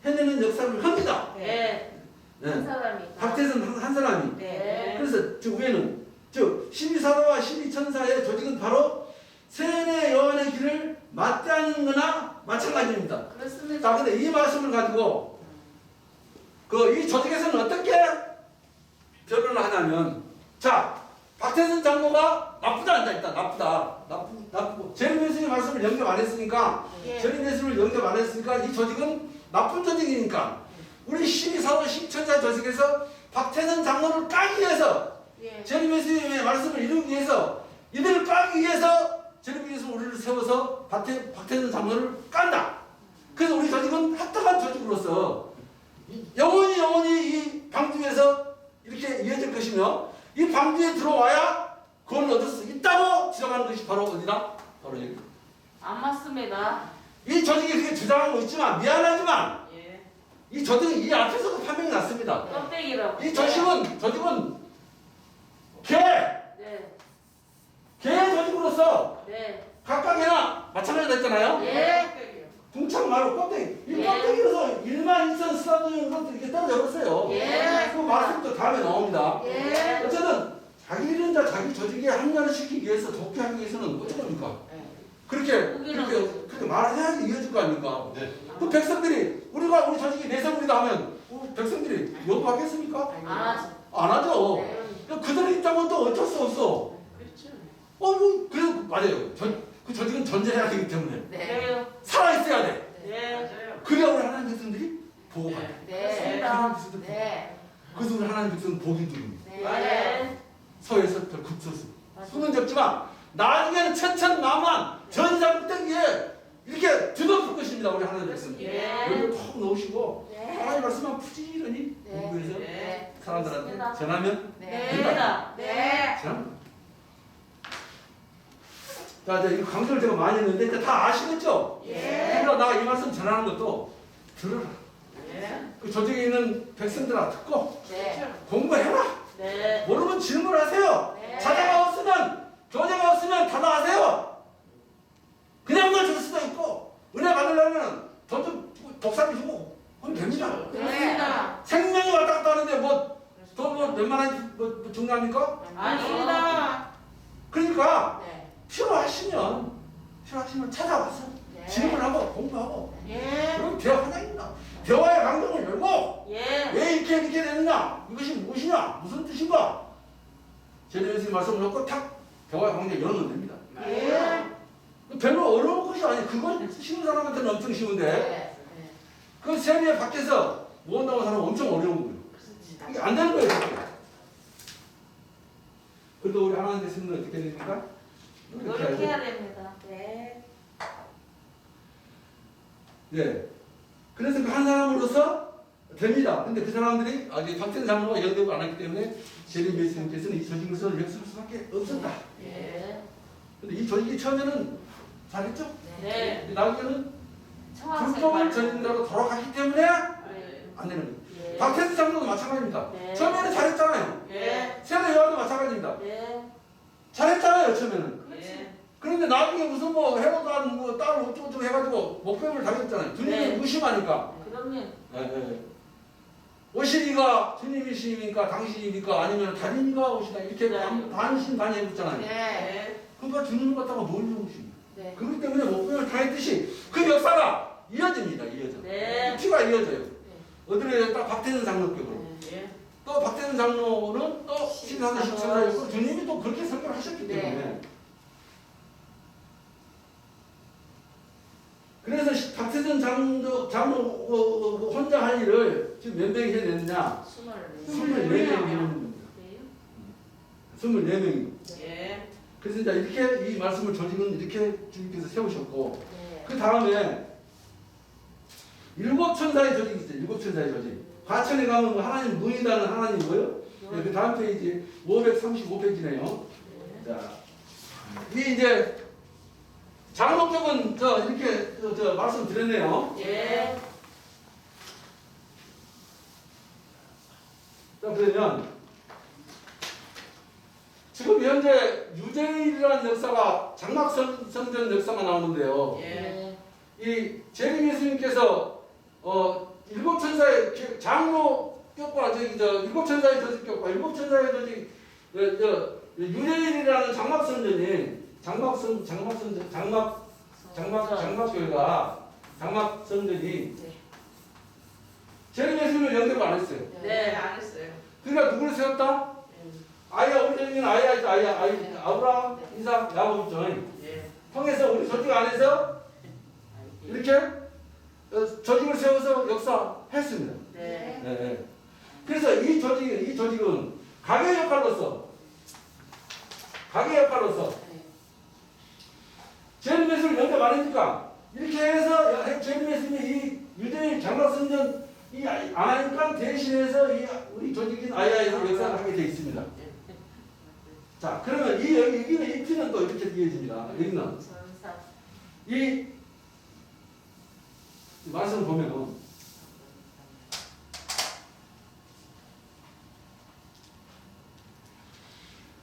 Speaker 1: 해내는 역사를 합니다.
Speaker 3: 네.
Speaker 1: 네.
Speaker 3: 한 사람이.
Speaker 1: 박태선 한 사람이.
Speaker 3: 네.
Speaker 1: 그래서 저 위에는 즉 12사도와 12천사의 조직은 바로 세례 요한의 길을 맞대하는 거나 마찬가지입니다.
Speaker 3: 그렇습니다.
Speaker 1: 자, 근데 이 말씀을 가지고 이 조직에서는 어떻게 변론을 하냐면 자, 박태선 장로가 나쁘다 일단 나쁘고 재림 예수님의 말씀을 영접 안 했으니까
Speaker 2: 예.
Speaker 1: 재림 예수님을 영접 안 했으니까 이 조직은 나쁜 조직이니까 우리 12사도 10천사 조직에서 박태선 장로를 까기 위해서
Speaker 2: 예.
Speaker 1: 재림 예수님의 말씀을 이루기 위해서 이들을 까기 위해서 재림 예수 우리를 세워서 박태선 장로를 깐다. 그래서 우리 조직은 합당한 조직으로서 영원히 이 방주에서 이렇게 이어질 것이며 이 방주에 들어와야 구원을 얻을 수 있다고 주장하는 것이 바로 어디다? 바로 여기.
Speaker 3: 안 맞습니다.
Speaker 1: 이 조직이 그렇게 주장하고 있지만 미안하지만
Speaker 2: 예.
Speaker 1: 이 조직은 이 앞에서도 판명이 났습니다.
Speaker 3: 껍데기라고.
Speaker 1: 이 조직은 개
Speaker 3: 네.
Speaker 1: 조직으로서
Speaker 3: 네.
Speaker 1: 각각이나 마찬가지가 됐잖아요.
Speaker 3: 예.
Speaker 1: 궁창 말고 껍데기. 이
Speaker 3: 예.
Speaker 1: 껍데기로서 일반 인선 쓰다듬는 것도 이렇게 떨어져 버렸어요.
Speaker 3: 예.
Speaker 1: 그 말씀도 다음에 나옵니다.
Speaker 2: 예.
Speaker 1: 어쨌든 자기는 자기 조직에 합류를 시키기 위해서 좋게 하기 위해서는 어쩔 겁니까? 그렇게 말해야지 이어질 거 아닙니까? 그 백성들이 우리 조직이 내세우리다 하면 백성들이 요구하겠습니까?
Speaker 3: 안 하죠.
Speaker 1: 안 하죠.
Speaker 3: 네.
Speaker 1: 그들의 입장은 또 어쩔 수 없어.
Speaker 2: 그렇죠.
Speaker 1: 그래서 맞아요. 그 조직은 존재해야 되기 때문에
Speaker 3: 네.
Speaker 1: 살아있어야 돼.
Speaker 3: 네.
Speaker 2: 맞아요.
Speaker 1: 그래야 우리 하나님 백성들이 보호가 돼.
Speaker 2: 네.
Speaker 1: 하나님 백성들
Speaker 2: 네.
Speaker 1: 그래서 우리 하나님 백성은 복이 누릅니다.
Speaker 3: 네.
Speaker 1: 서에서 별 급소수.
Speaker 3: 맞아요.
Speaker 1: 수는 적지만 나중에는 천천만만 전장 땡기에 이렇게 뒤덮을 것입니다. 우리 하나님 백성들.
Speaker 3: 네.
Speaker 1: 여기를 톡 넣으시고
Speaker 3: 네.
Speaker 1: 하나님 말씀만 부지런히
Speaker 2: 네.
Speaker 1: 공부해서
Speaker 2: 네.
Speaker 1: 사람들한테
Speaker 3: 그렇습니다.
Speaker 1: 전하면
Speaker 2: 네.
Speaker 3: 됩니다.
Speaker 2: 네.
Speaker 1: 전합니다. 자, 이제 이 강조를 제가 많이 했는데 이제 다 아시겠죠?
Speaker 2: 예.
Speaker 1: 그러나 나가 이 말씀 전하는 것도 들어라.
Speaker 4: 예.
Speaker 1: 그 조직에 있는 백성들아 듣고
Speaker 3: 네.
Speaker 1: 공부해라.
Speaker 3: 네.
Speaker 1: 모르면 질문하세요.
Speaker 3: 네.
Speaker 1: 자자가 없으면 교재가 없으면 다 나가세요. 그냥 줄 수도 있고 은혜 받으려면 돈 좀 복사비 주고 하면 됩니다.
Speaker 4: 그렇습니다.
Speaker 1: 생명이 왔다 갔다 하는데 돈 몇만 원 중요합니까?
Speaker 4: 아닙니다.
Speaker 1: 그러니까
Speaker 3: 네.
Speaker 1: 필요하시면 찾아와서
Speaker 3: 네.
Speaker 1: 질문하고 공부하고
Speaker 4: 예.
Speaker 1: 그럼 대화하자입니다. 대화의 강동을 열고
Speaker 3: 예.
Speaker 1: 왜 이렇게 되느냐? 이것이 무엇이냐? 무슨 뜻인가? 제네미스 말씀을 놓고 탁 대화의 강동을 열면 됩니다.
Speaker 4: 예.
Speaker 1: 별로 어려운 것이 아니에요. 그건 쉬운 사람한테는 엄청 쉬운데
Speaker 3: 네.
Speaker 1: 그 세계 밖에서 모은다고 사람은 엄청 어려운 거예요. 이게 안 되는 거예요. 그렇게. 그래도 우리 하나님 되시는 어떻게 됩니까?
Speaker 3: 노력해야 됩니다. 네.
Speaker 1: 네. 그래서 그 한 사람으로서 됩니다. 근데 그 사람들이 아직 박된 사람과 연대를 안 했기 때문에 제레미야스님께서는 이 조직으로서 역사할 수밖에 없었다.
Speaker 3: 네.
Speaker 1: 근데 이 조직이 처음에는 잘했죠?
Speaker 3: 네.
Speaker 1: 근데 나중에는
Speaker 3: 청학생
Speaker 1: 불법을
Speaker 3: 말.
Speaker 1: 전인대로 돌아가기 때문에
Speaker 3: 네.
Speaker 1: 안 되는 거예요.
Speaker 3: 예.
Speaker 1: 박태수 장로도 마찬가지입니다.
Speaker 3: 네.
Speaker 1: 처음에는 잘했잖아요.
Speaker 3: 예.
Speaker 1: 세례 요한도 마찬가지입니다.
Speaker 3: 네.
Speaker 1: 잘했잖아요, 처음에는.
Speaker 3: 그렇지.
Speaker 1: 그런데 나중에 무슨 헤로단 딸 어쩌고저쩌고 해가지고 목표를 당했잖아요. 주님을
Speaker 3: 네.
Speaker 1: 무심하니까.
Speaker 3: 그럼요.
Speaker 1: 오시리가 주님이십니까? 당신입니까? 아니면 다른이가 오시다 이렇게
Speaker 3: 네.
Speaker 1: 반신반의해봤잖아요.
Speaker 3: 네.
Speaker 1: 그러니까 주님을 갖다가 뭘 좋으십니까?
Speaker 3: 네.
Speaker 1: 그렇기 때문에 목표를 당했듯이 그 역사가 이어집니다. 이어져.
Speaker 3: 네.
Speaker 1: 그 피가 이어져요. 어디를 딱 박태는 장로격으로.
Speaker 4: 예.
Speaker 1: 또 박태는 장로는 또 신사도 식천사였고 주님이 또 그렇게 설교를 하셨기
Speaker 3: 네.
Speaker 1: 때문에. 그래서 박태선 장로 혼자 할 일을 지금 몇 명이 해냈느냐? 24명이 해는 겁니다. 24명이.
Speaker 4: 예.
Speaker 1: 그래서 이제 이렇게 이 말씀을 조직은 이렇게 주님께서 세우셨고,
Speaker 3: 네.
Speaker 1: 그 다음에 일곱 천사의 조직이 있어요. 일곱 천사의 조직. 과천에 가면 하나님 문이다는 하나님 뭐요? 네, 그 다음 페이지 535페이지네요. 자, 이 이제 장로 쪽은 이렇게 말씀드렸네요.
Speaker 3: 예.
Speaker 1: 자, 그러면 지금 현재 유재일이라는 역사가 장막성전 역사가 나오는데요.
Speaker 4: 예.
Speaker 1: 이 재림 예수님께서 일곱 천사의 장로 격과 일곱 천사의 조직 격과 일곱 천사의 조직 유재일이라는 장막교회가 장막성전이 재림 예수님을 연결을 안 했어요.
Speaker 4: 네, 안 했어요.
Speaker 1: 그러니까 누구를 세웠다? 아이야, 우리 저기는 아이야, 아브라함, 이삭, 야곱 있죠.
Speaker 4: 예.
Speaker 1: 통해서 우리 조직 안에서 이렇게 조직을 세워서 역사했습니다.
Speaker 3: 네.
Speaker 1: 네. 그래서 이 조직은 가게 역할로서 제르메스를 연결 안 하니까 이렇게 해서 제르메스님이 이 유대인 장막성전 이 아니까 대신해서 이 우리 조직인 아야에서 역사를 하게 되어 있습니다. 자, 그러면 여기는 이 피는 또 이렇게 이어집니다. 여기는
Speaker 3: 전사.
Speaker 1: 이 말씀 보면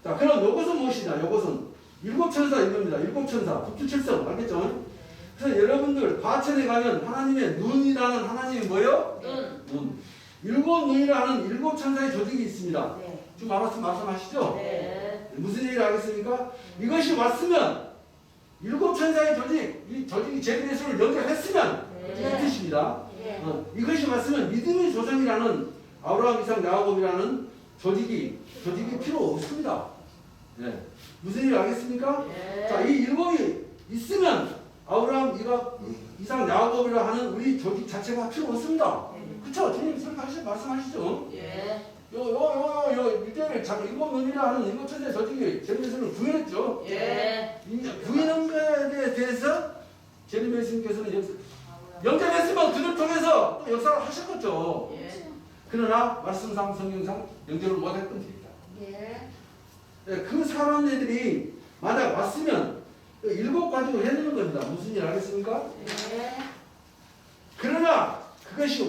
Speaker 1: 자, 그럼 요것은 무엇이냐? 요것은 일곱 천사 이겁니다. 일곱 천사, 북두칠성 알겠죠? 그래서 여러분들 과천에 가면 하나님의 눈이라는 하나님이 뭐예요? 눈. 일곱 눈이라는 일곱 천사의 조직이 있습니다.
Speaker 3: 네.
Speaker 1: 좀 말씀하시죠?
Speaker 3: 네.
Speaker 1: 무슨 얘기를 하겠습니까? 이것이 왔으면 일곱 천사의 조직, 이 조직이 제비예수를 연결했으면
Speaker 3: 네.
Speaker 1: 이 뜻입니다.
Speaker 3: 네.
Speaker 1: 이것이 왔으면 믿음의 조상이라는 아브라함, 이삭, 야곱이라는 조직이 필요 없습니다. 네. 무슨 얘기를 하겠습니까?
Speaker 3: 네.
Speaker 1: 자, 이 일곱이 있으면 아브라함, 이삭, 야곱이라 하는 우리 조직 자체가 필요 없습니다. 그쵸? 주님 말씀하시죠?
Speaker 3: 예.
Speaker 1: 유대를 일곱 눈이라 하는 일곱 천대 조직이 제르메스를 구현했죠.
Speaker 3: 예.
Speaker 1: 이 구현한 것에 대해서 제르메스님께서는 연결했으면 그들 통해서 또 역사를 하셨겠죠.
Speaker 4: 예.
Speaker 1: 그러나 말씀상 성경상 연결을 못했던 겁니다.
Speaker 3: 예.
Speaker 1: 네, 그 사람들이 만약 왔으면 일곱 가지고 해내는 겁니다. 무슨 일 알겠습니까?
Speaker 3: 예.
Speaker 1: 그러나 그것이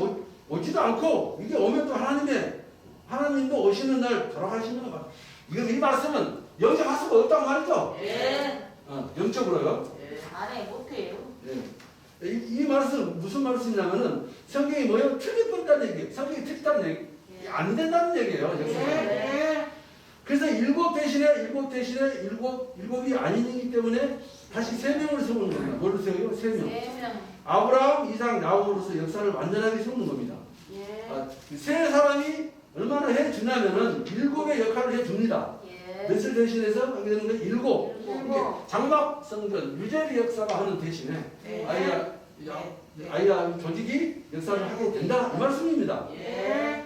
Speaker 1: 오지도 않고 이게 오면 또 하나님도 오시는 날 돌아가시는 거. 이 말씀은 영적 학습가 없다고 말이죠.
Speaker 3: 예.
Speaker 1: 영적으로요.
Speaker 3: 안해 못해요.
Speaker 1: 예. 이 말씀 무슨 말씀이냐면은 성경이 뭐예요? 틀렸다는 얘기예요. 성경이 틀렸다는 얘기. 안 된다는 얘기예요.
Speaker 4: 예.
Speaker 1: 역사가.
Speaker 4: 예.
Speaker 1: 그래서 일곱이 아니기 때문에 다시 세 명을 세우는 겁니다. 뭘로 세워요? 세 명.
Speaker 3: 3명.
Speaker 1: 아브라함, 이삭, 야곱으로서 역사를 완전하게 세우는 겁니다.
Speaker 3: 예.
Speaker 1: 세 사람이 얼마나 해주냐면은 일곱의 역할을 해줍니다.
Speaker 3: 예.
Speaker 1: 몇을 대신해서 하게 되는 거예요? 일곱.
Speaker 3: 일곱.
Speaker 1: 이게 장막 성전 유재리 역사가 하는 대신에
Speaker 3: 네.
Speaker 1: 아이야 조직이 역사를 하게 된다 이 말씀입니다.
Speaker 3: 예.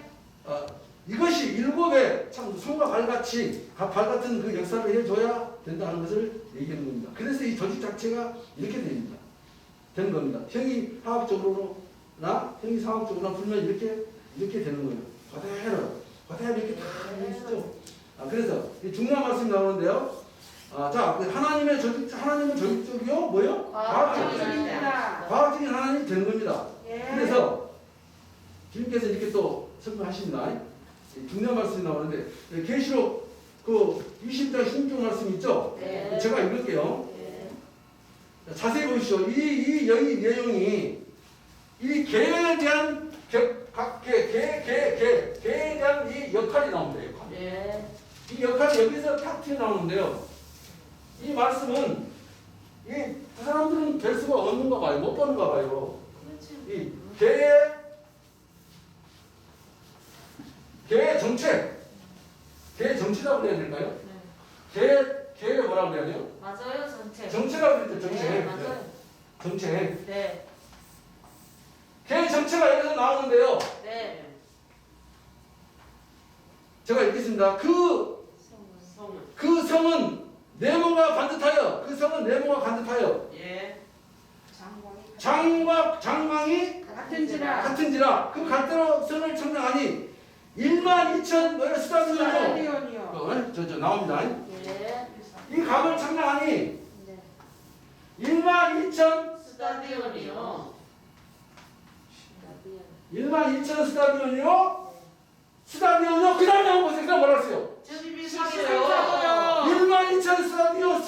Speaker 1: 이것이 일곱의 참 손과 발같이 발같은 그 역사를 해줘야 된다는 것을 얘기하는 겁니다. 그래서 이 조직 자체가 이렇게 됩니다. 된 겁니다. 형이 화학적으로나 형이 상학적으로나 풀면 이렇게 되는 거예요. 그대로 이렇게 다 있죠. 그래서 이 중요한 말씀이 나오는데요. 자, 하나님은 조직적이요, 뭐요?
Speaker 3: 과학적입니다.
Speaker 1: 과학적인 하나님이 되는 겁니다.
Speaker 4: 예.
Speaker 1: 그래서 주님께서 이렇게 또 설명하십니다. 중요한 말씀이 나오는데 계시록 그 20장 16절 말씀 있죠?
Speaker 3: 네.
Speaker 1: 제가 읽을게요.
Speaker 3: 예.
Speaker 1: 자세히 보시오. 이 내용이 이 개에 대한 개에 대한 이 역할이 나옵니다. 역할.
Speaker 3: 예.
Speaker 1: 이 역할이 여기서 탁 튀어나오는데요. 이 말씀은 이 사람들은 될 수가 없는가 봐요. 못 보는가 봐요. 이 개의 정책, 개의 정치라고 해야 될까요? 개의 뭐라고 해야 돼요?
Speaker 3: 맞아요, 전체.
Speaker 1: 정체라고 그랬죠, 정체.
Speaker 3: 네, 맞아요.
Speaker 1: 정체.
Speaker 3: 네.
Speaker 1: 개의 정체가 여기서 나오는데요.
Speaker 3: 네.
Speaker 1: 제가 읽겠습니다. 그 성은 네모가 반듯하여,
Speaker 3: 예.
Speaker 1: 장막이 같은지라 그 갈대로 성을 청량하니 12,000 스타디온이요. 저 나옵니다.
Speaker 3: 예.
Speaker 1: 이 감을 청량하니
Speaker 3: 네.
Speaker 1: 12,000
Speaker 3: 스타디온이요.
Speaker 1: 12,000 스타디온이요. 그 다음에 한번 보세요. 그 다음 뭐라 했어요?
Speaker 3: 집이
Speaker 1: 12,000 스타디온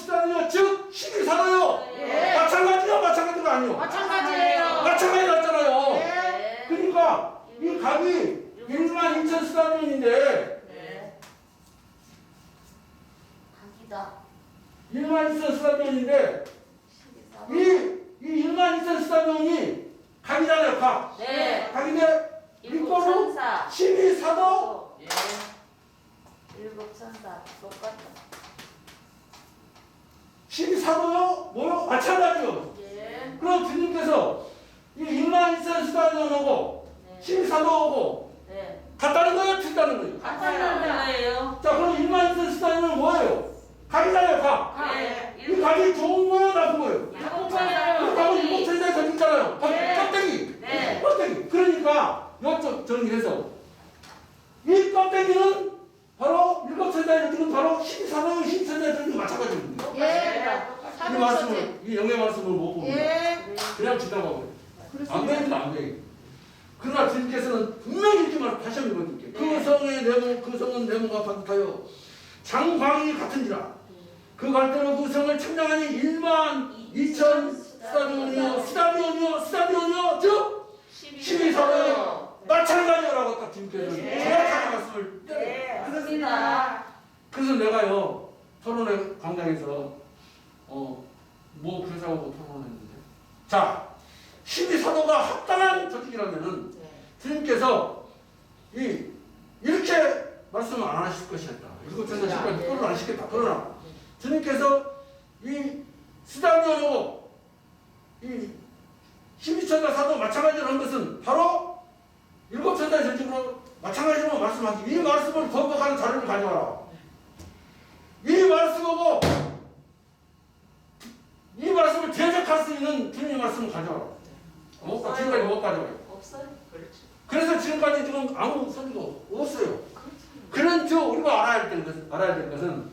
Speaker 1: 즉 12사도요.
Speaker 3: 예.
Speaker 1: 마찬가지가 아니요.
Speaker 3: 마찬가지예요.
Speaker 1: 마찬가지 같잖아요.
Speaker 3: 네.
Speaker 1: 그러니까 이 감이 12,000 스타디온인데
Speaker 3: 네. 각이다.
Speaker 1: 12,000 스타디온인데 이 12,000 스타디온이 각이잖아요. 각.
Speaker 3: 네.
Speaker 1: 각인데
Speaker 3: 일곱
Speaker 1: 일곱은
Speaker 3: 천사.
Speaker 1: 12사도
Speaker 3: 예. 일곱 천사 똑같다.
Speaker 1: 12사도요? 뭐요? 마찬가지요.
Speaker 3: 예.
Speaker 1: 그럼 주님께서 이 12,000 스타디온하고
Speaker 3: 네.
Speaker 1: 12사도하고
Speaker 3: 네.
Speaker 1: 같다는 거예요? 틀리다는 거예요?
Speaker 3: 같다는 거예요.
Speaker 1: 자, 그럼 12,000 스타디온은 뭐예요? 각이잖아요. 각.
Speaker 3: 네.
Speaker 1: 이 각이 좋은 거예요? 나쁜 거예요?
Speaker 3: 일곱
Speaker 1: 그 각은 일곱
Speaker 3: 천사.
Speaker 1: 천사에 던졌잖아요.
Speaker 3: 네.
Speaker 1: 껍데기.
Speaker 3: 네.
Speaker 1: 껍데기. 그러니까 이쪽 정리해서 이 껍데기는 바로 일곱 천사에 던진 바로 12사도의 12천사에 던진 마찬가지입니다.
Speaker 3: 예.
Speaker 1: 이 영의 말씀을 못 봅니다.
Speaker 3: 예.
Speaker 1: 그냥 지나가고 안 됩니다. 안 돼. 그러나 주님께서는 분명히 이렇게 다시 한번 읽어줄게요. 그 성의 네모, 그 성은 네모가 반듯하여 장광이 같은지라 그 갈대로 그 성을 청량하니 12,000 스타디온이요 즉 12사도요 마찬가지라고 딱 주님께서 정확하게 말씀을 때려요.
Speaker 3: 그렇습니다.
Speaker 1: 그래서 내가요 토론회 강당에서 뭐 교사하고 토론했는데 자 12사도가 합당한 조직이라면은 주님께서 이렇게 말씀을 안 하실 것이었다. 일곱 천사 시까지 토론 안 시켰다. 그러나 주님께서 이 스타디온하고 이 12천사 사도 마찬가지로 한 것은 바로 일곱 천사의 전직으로 마찬가지로 말씀하기. 이 말씀을 번복하는 자료를 가져와라. 이 말씀하고 이 말씀을 대적할 수 있는 주님의 말씀을 가져와라. 지금까지 못 가져와요.
Speaker 3: 없어요. 그렇죠.
Speaker 1: 그래서 지금까지 지금 아무 소리가 없어요. 그런 우리가 알아야 될 것은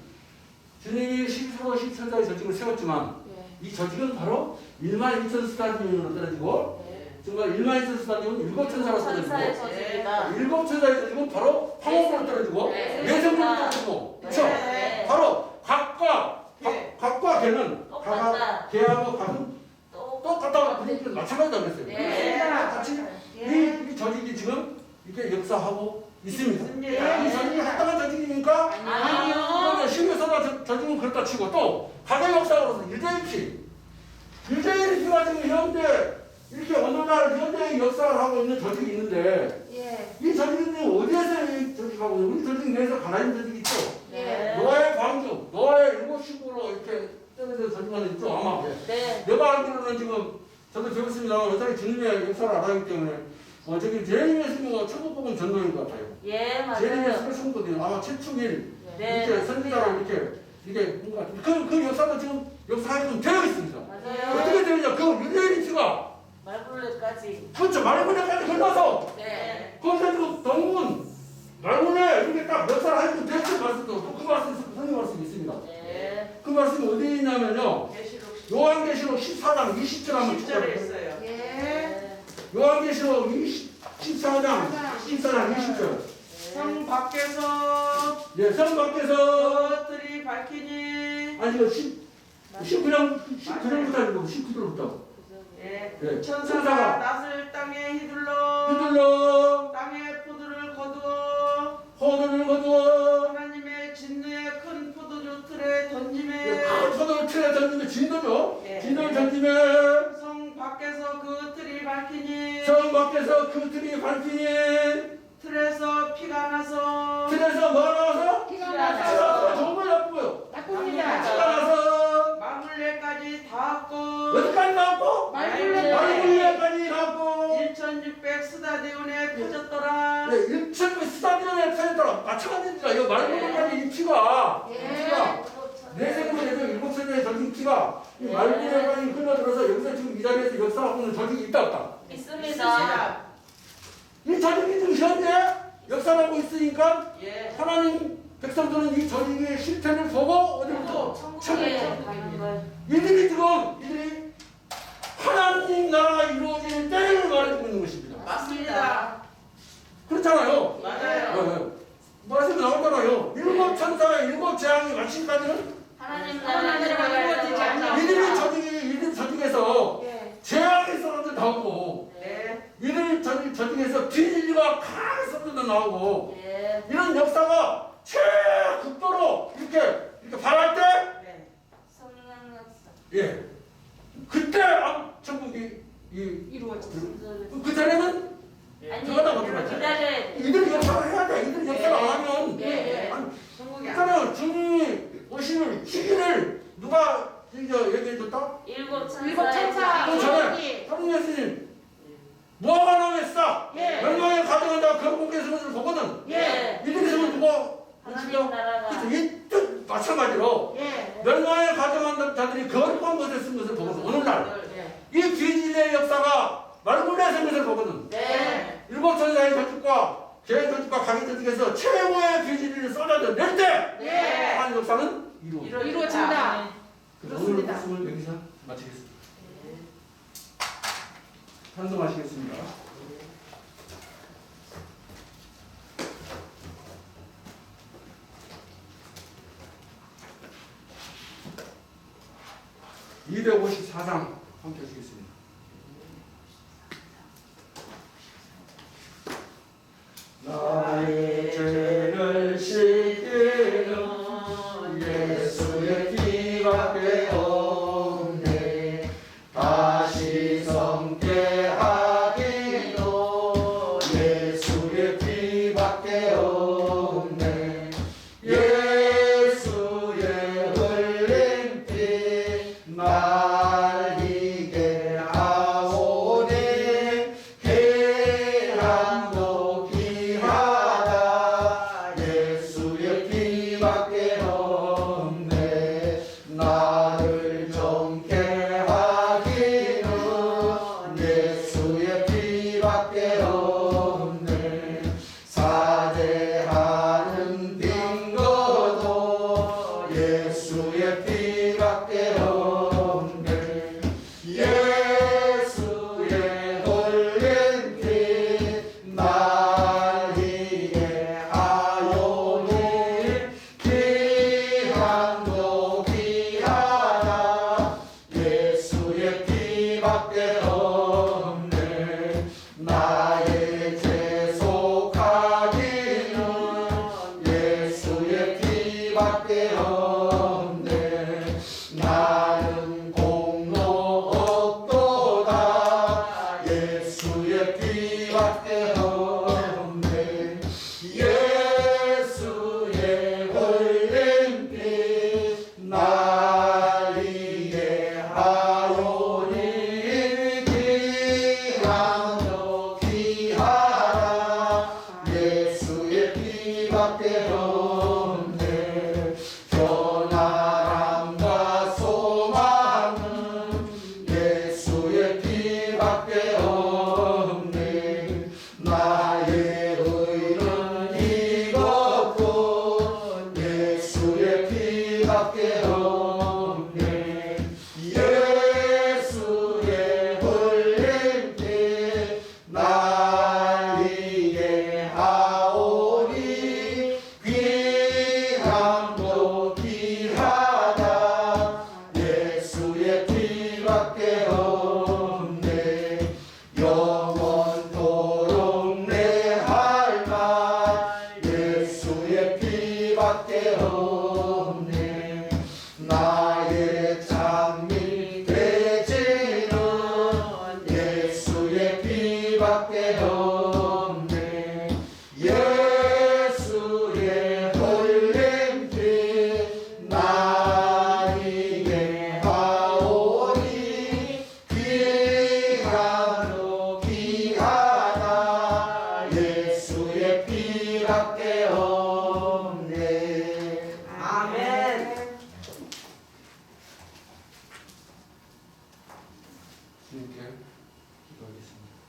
Speaker 1: 주님이 14도 10천사의 조직을 세웠지만 이 조직은 바로 12,000 스타디온으로 떨어지고 정말 일만 있어서 따지면 일곱 천사로
Speaker 3: 천사의
Speaker 1: 떨어지고
Speaker 3: 저주입니다.
Speaker 1: 일곱 천사에 떨어지면 바로 황홀로 떨어지고
Speaker 3: 네.
Speaker 1: 내성으로 떨어지고 그렇죠?
Speaker 3: 네.
Speaker 1: 바로 각과
Speaker 4: 네.
Speaker 1: 각과 개는
Speaker 3: 똑같다.
Speaker 1: 개하고 각은
Speaker 3: 또
Speaker 1: 똑같다 그러니까 마찬가지다 그랬어요.
Speaker 3: 네.
Speaker 1: 같이
Speaker 4: 예.
Speaker 1: 이 조직이 지금 이렇게 역사하고 있습니다.
Speaker 4: 있습니다.
Speaker 1: 이 조직이 합당한 조직입니까?
Speaker 3: 아니요.
Speaker 1: 그러면 신교사가 조직은 그렇다 치고 또 가계 역사로서 유대인피가 지금 현재 이렇게 오늘날 현대의 역사를 하고 있는 조직이 있는데
Speaker 2: 예.
Speaker 1: 이 조직은 어디에서 이 조직하고 있는 우리 조직 내에서 가나님 조직이 있죠.
Speaker 2: 예.
Speaker 1: 노아의 방주, 노아의 일곱 식구로 이렇게 떼어서 조직하는 있죠 아마.
Speaker 3: 네.
Speaker 1: 내가 알기로는 지금 저도 배웠습니다만 어차피 주님의 역사를 알아기 때문에 저기 제림의 승부가 천국복음 전도인 것 같아요.
Speaker 3: 예,
Speaker 1: 제림의
Speaker 3: 맞아요.
Speaker 1: 승부거든요. 아마 최충일
Speaker 3: 네,
Speaker 1: 이렇게
Speaker 3: 맞습니다.
Speaker 1: 선지자로 이게 뭔가 그 역사도 지금 역사에 좀 되어 있습니다.
Speaker 3: 맞아요.
Speaker 1: 어떻게 되느냐? 그 유대인 피가
Speaker 3: 말벌레까지.
Speaker 1: 그렇죠 말문에까지 흘러서
Speaker 3: 네.
Speaker 1: 거기서 지금 동문 말문에 이렇게 딱 역사를 하는 대체 말씀도 또 그 말씀 성경 말씀이 있습니다.
Speaker 3: 네.
Speaker 1: 그 말씀이 어디에 있냐면요.
Speaker 4: 계시록
Speaker 1: 요한계시록 14장 20절 한번
Speaker 4: 10절에
Speaker 1: 찾아보세요.
Speaker 4: 있어요.
Speaker 2: 예.
Speaker 3: 네.
Speaker 1: 요한계시록 14장 20절.
Speaker 4: 성 밖에서
Speaker 1: 예, 성 밖에서
Speaker 4: 그것들이 밝히니
Speaker 1: 아니 이거 19절부터 읽고 19절부터.
Speaker 4: 예.
Speaker 1: 예,
Speaker 4: 천사가 낫을 땅에 휘둘러
Speaker 1: 휘둘러
Speaker 4: 땅에 포도를 거두어
Speaker 1: 포도를 거두어
Speaker 4: 하나님의 진노의 큰 포도주 틀에 던짐에
Speaker 1: 큰 포도를 틀에 던지면 진도죠.
Speaker 4: 예.
Speaker 1: 진도를 던지면
Speaker 4: 성 밖에서 그 틀이 밝히니
Speaker 1: 성 밖에서 그 틀이 밝히니
Speaker 4: 틀에서 피가 나서
Speaker 1: 틀에서 뭐 나와서?
Speaker 2: 피가
Speaker 3: 피가
Speaker 2: 나서
Speaker 1: 나와서 정말 나쁘고요.
Speaker 2: 나쁩니다.
Speaker 1: 피가 나서
Speaker 4: 마물레까지 닿았고
Speaker 1: 어디까지 나왔고?
Speaker 2: 말불레.
Speaker 1: 말문에까지 나왔고
Speaker 4: 1600 스다디온에 퍼졌더라.
Speaker 1: 네, 1천 스타디움에 터졌더라. 마찬가지입니다. 이 말문에까지 이 피가
Speaker 2: 예.
Speaker 1: 내 생각에도 일곱 세대의 조직 피가 이 말문에까지 흘러들어서 여기서 지금 이 자리에서 역사하고 있는 조직이 있다 없다.
Speaker 3: 있습니다.
Speaker 1: 이 조직이 지금 현재 역사하고 있으니까
Speaker 4: 예.
Speaker 1: 하나님 백성들은 이 조직의 실태를 보고 어디부터
Speaker 3: 천국에 가는 걸.
Speaker 1: 이들이 하나님 나라가 이루어질 때를 말해주고 있는 것입니다.
Speaker 4: 맞습니다.
Speaker 1: 그렇잖아요.
Speaker 4: 맞아요.
Speaker 1: 말씀이 나오잖아요. 일곱 천사의 일곱 재앙이 마치기까지는
Speaker 3: 하나님
Speaker 2: 하나님
Speaker 3: 나라가
Speaker 2: 나라가
Speaker 3: 이루어지지
Speaker 2: 이루어지지
Speaker 1: 이들 조직에서
Speaker 2: 예.
Speaker 1: 재앙이 쏟아져 나오고
Speaker 4: 네.
Speaker 1: 이들 조직에서 뒤진리가 강하게 쏟아져 나오고
Speaker 3: 예.
Speaker 1: 이런 역사가 최극도로 이렇게 발할 때
Speaker 4: 네.
Speaker 3: 성령 역사.
Speaker 1: 예. 그때 천국이
Speaker 2: 이루어져.
Speaker 1: 그 전에는
Speaker 3: 아니,
Speaker 1: 들어가다 못 들어가죠.
Speaker 3: 기다려야 돼.
Speaker 1: 이들 역사를 해야 돼. 이들 역사를 안 하면
Speaker 3: 예.
Speaker 1: 아니,
Speaker 4: 천국이 안
Speaker 1: 그러니까요 주님이 오시는 시기를 누가 얘기해줬다?
Speaker 3: 일곱 천사.
Speaker 2: 일곱 천사.
Speaker 1: 그 전에 하느님 예수님 무화과 나무에 싸
Speaker 2: 예.
Speaker 1: 멸망에 가져간다 거룩의 것을 보거든.
Speaker 2: 예.
Speaker 1: 이들이 있으면 누가
Speaker 3: 하나님 나라가.
Speaker 1: 이뜻 마찬가지로
Speaker 2: 예.
Speaker 1: 멸망에 가져간다 자들이 거룩한 것을 쓴 것을 보거든. 오늘날
Speaker 4: 네.
Speaker 1: 이 귀진의 역사가 말문에 쓴 것을 보거든.
Speaker 3: 네.
Speaker 1: 일곱 천사의 조직과 개인 조직과 가계 조직에서 최고의 귀진을 쏟아져 낼 때
Speaker 2: 예.
Speaker 1: 하나님 역사는 이루어져.
Speaker 2: 이루어진다.
Speaker 1: 그래서 오늘
Speaker 2: 그렇습니다.
Speaker 1: 말씀을 여기서 마치겠습니다. 찬송하시겠습니다. (254장) 함께 하시겠습니다. 나의 죄를 씻기는 예수의 피밖에 없네. 다시 성게 하기도 예수의 피밖에 없네. 예수의 흘린 피 날 이게 하오니 계란도 귀하다. 예수의 피밖에 없네. 나를 정케 하기는 예수의 피밖에 없네. 사죄하는 빙거도 예수의 피밖에 없네. 예수의 피밖에 없네. 예수의 흘린 피 날 위해 하오니 귀하도 귀하라. 예수의 피밖에 없네. 변화람과 소망은 예수의 피밖에 없네. 나의 의는 이것뿐 예수의 피밖에 없네. 예수의 흘린 피 날 위해 하오니 귀함도 귀하다. 예수의 피밖에 없네. 영원토록 내 할 말 예수의 피밖에 없네. 나의 장미 돼지는 예수의 피밖에 없네. 예수의 흘린 피 날 위해 하오니 귀하도 귀하다. 예수의 피밖에 없네.
Speaker 4: 아멘.
Speaker 1: 주님께 기도하겠습니다.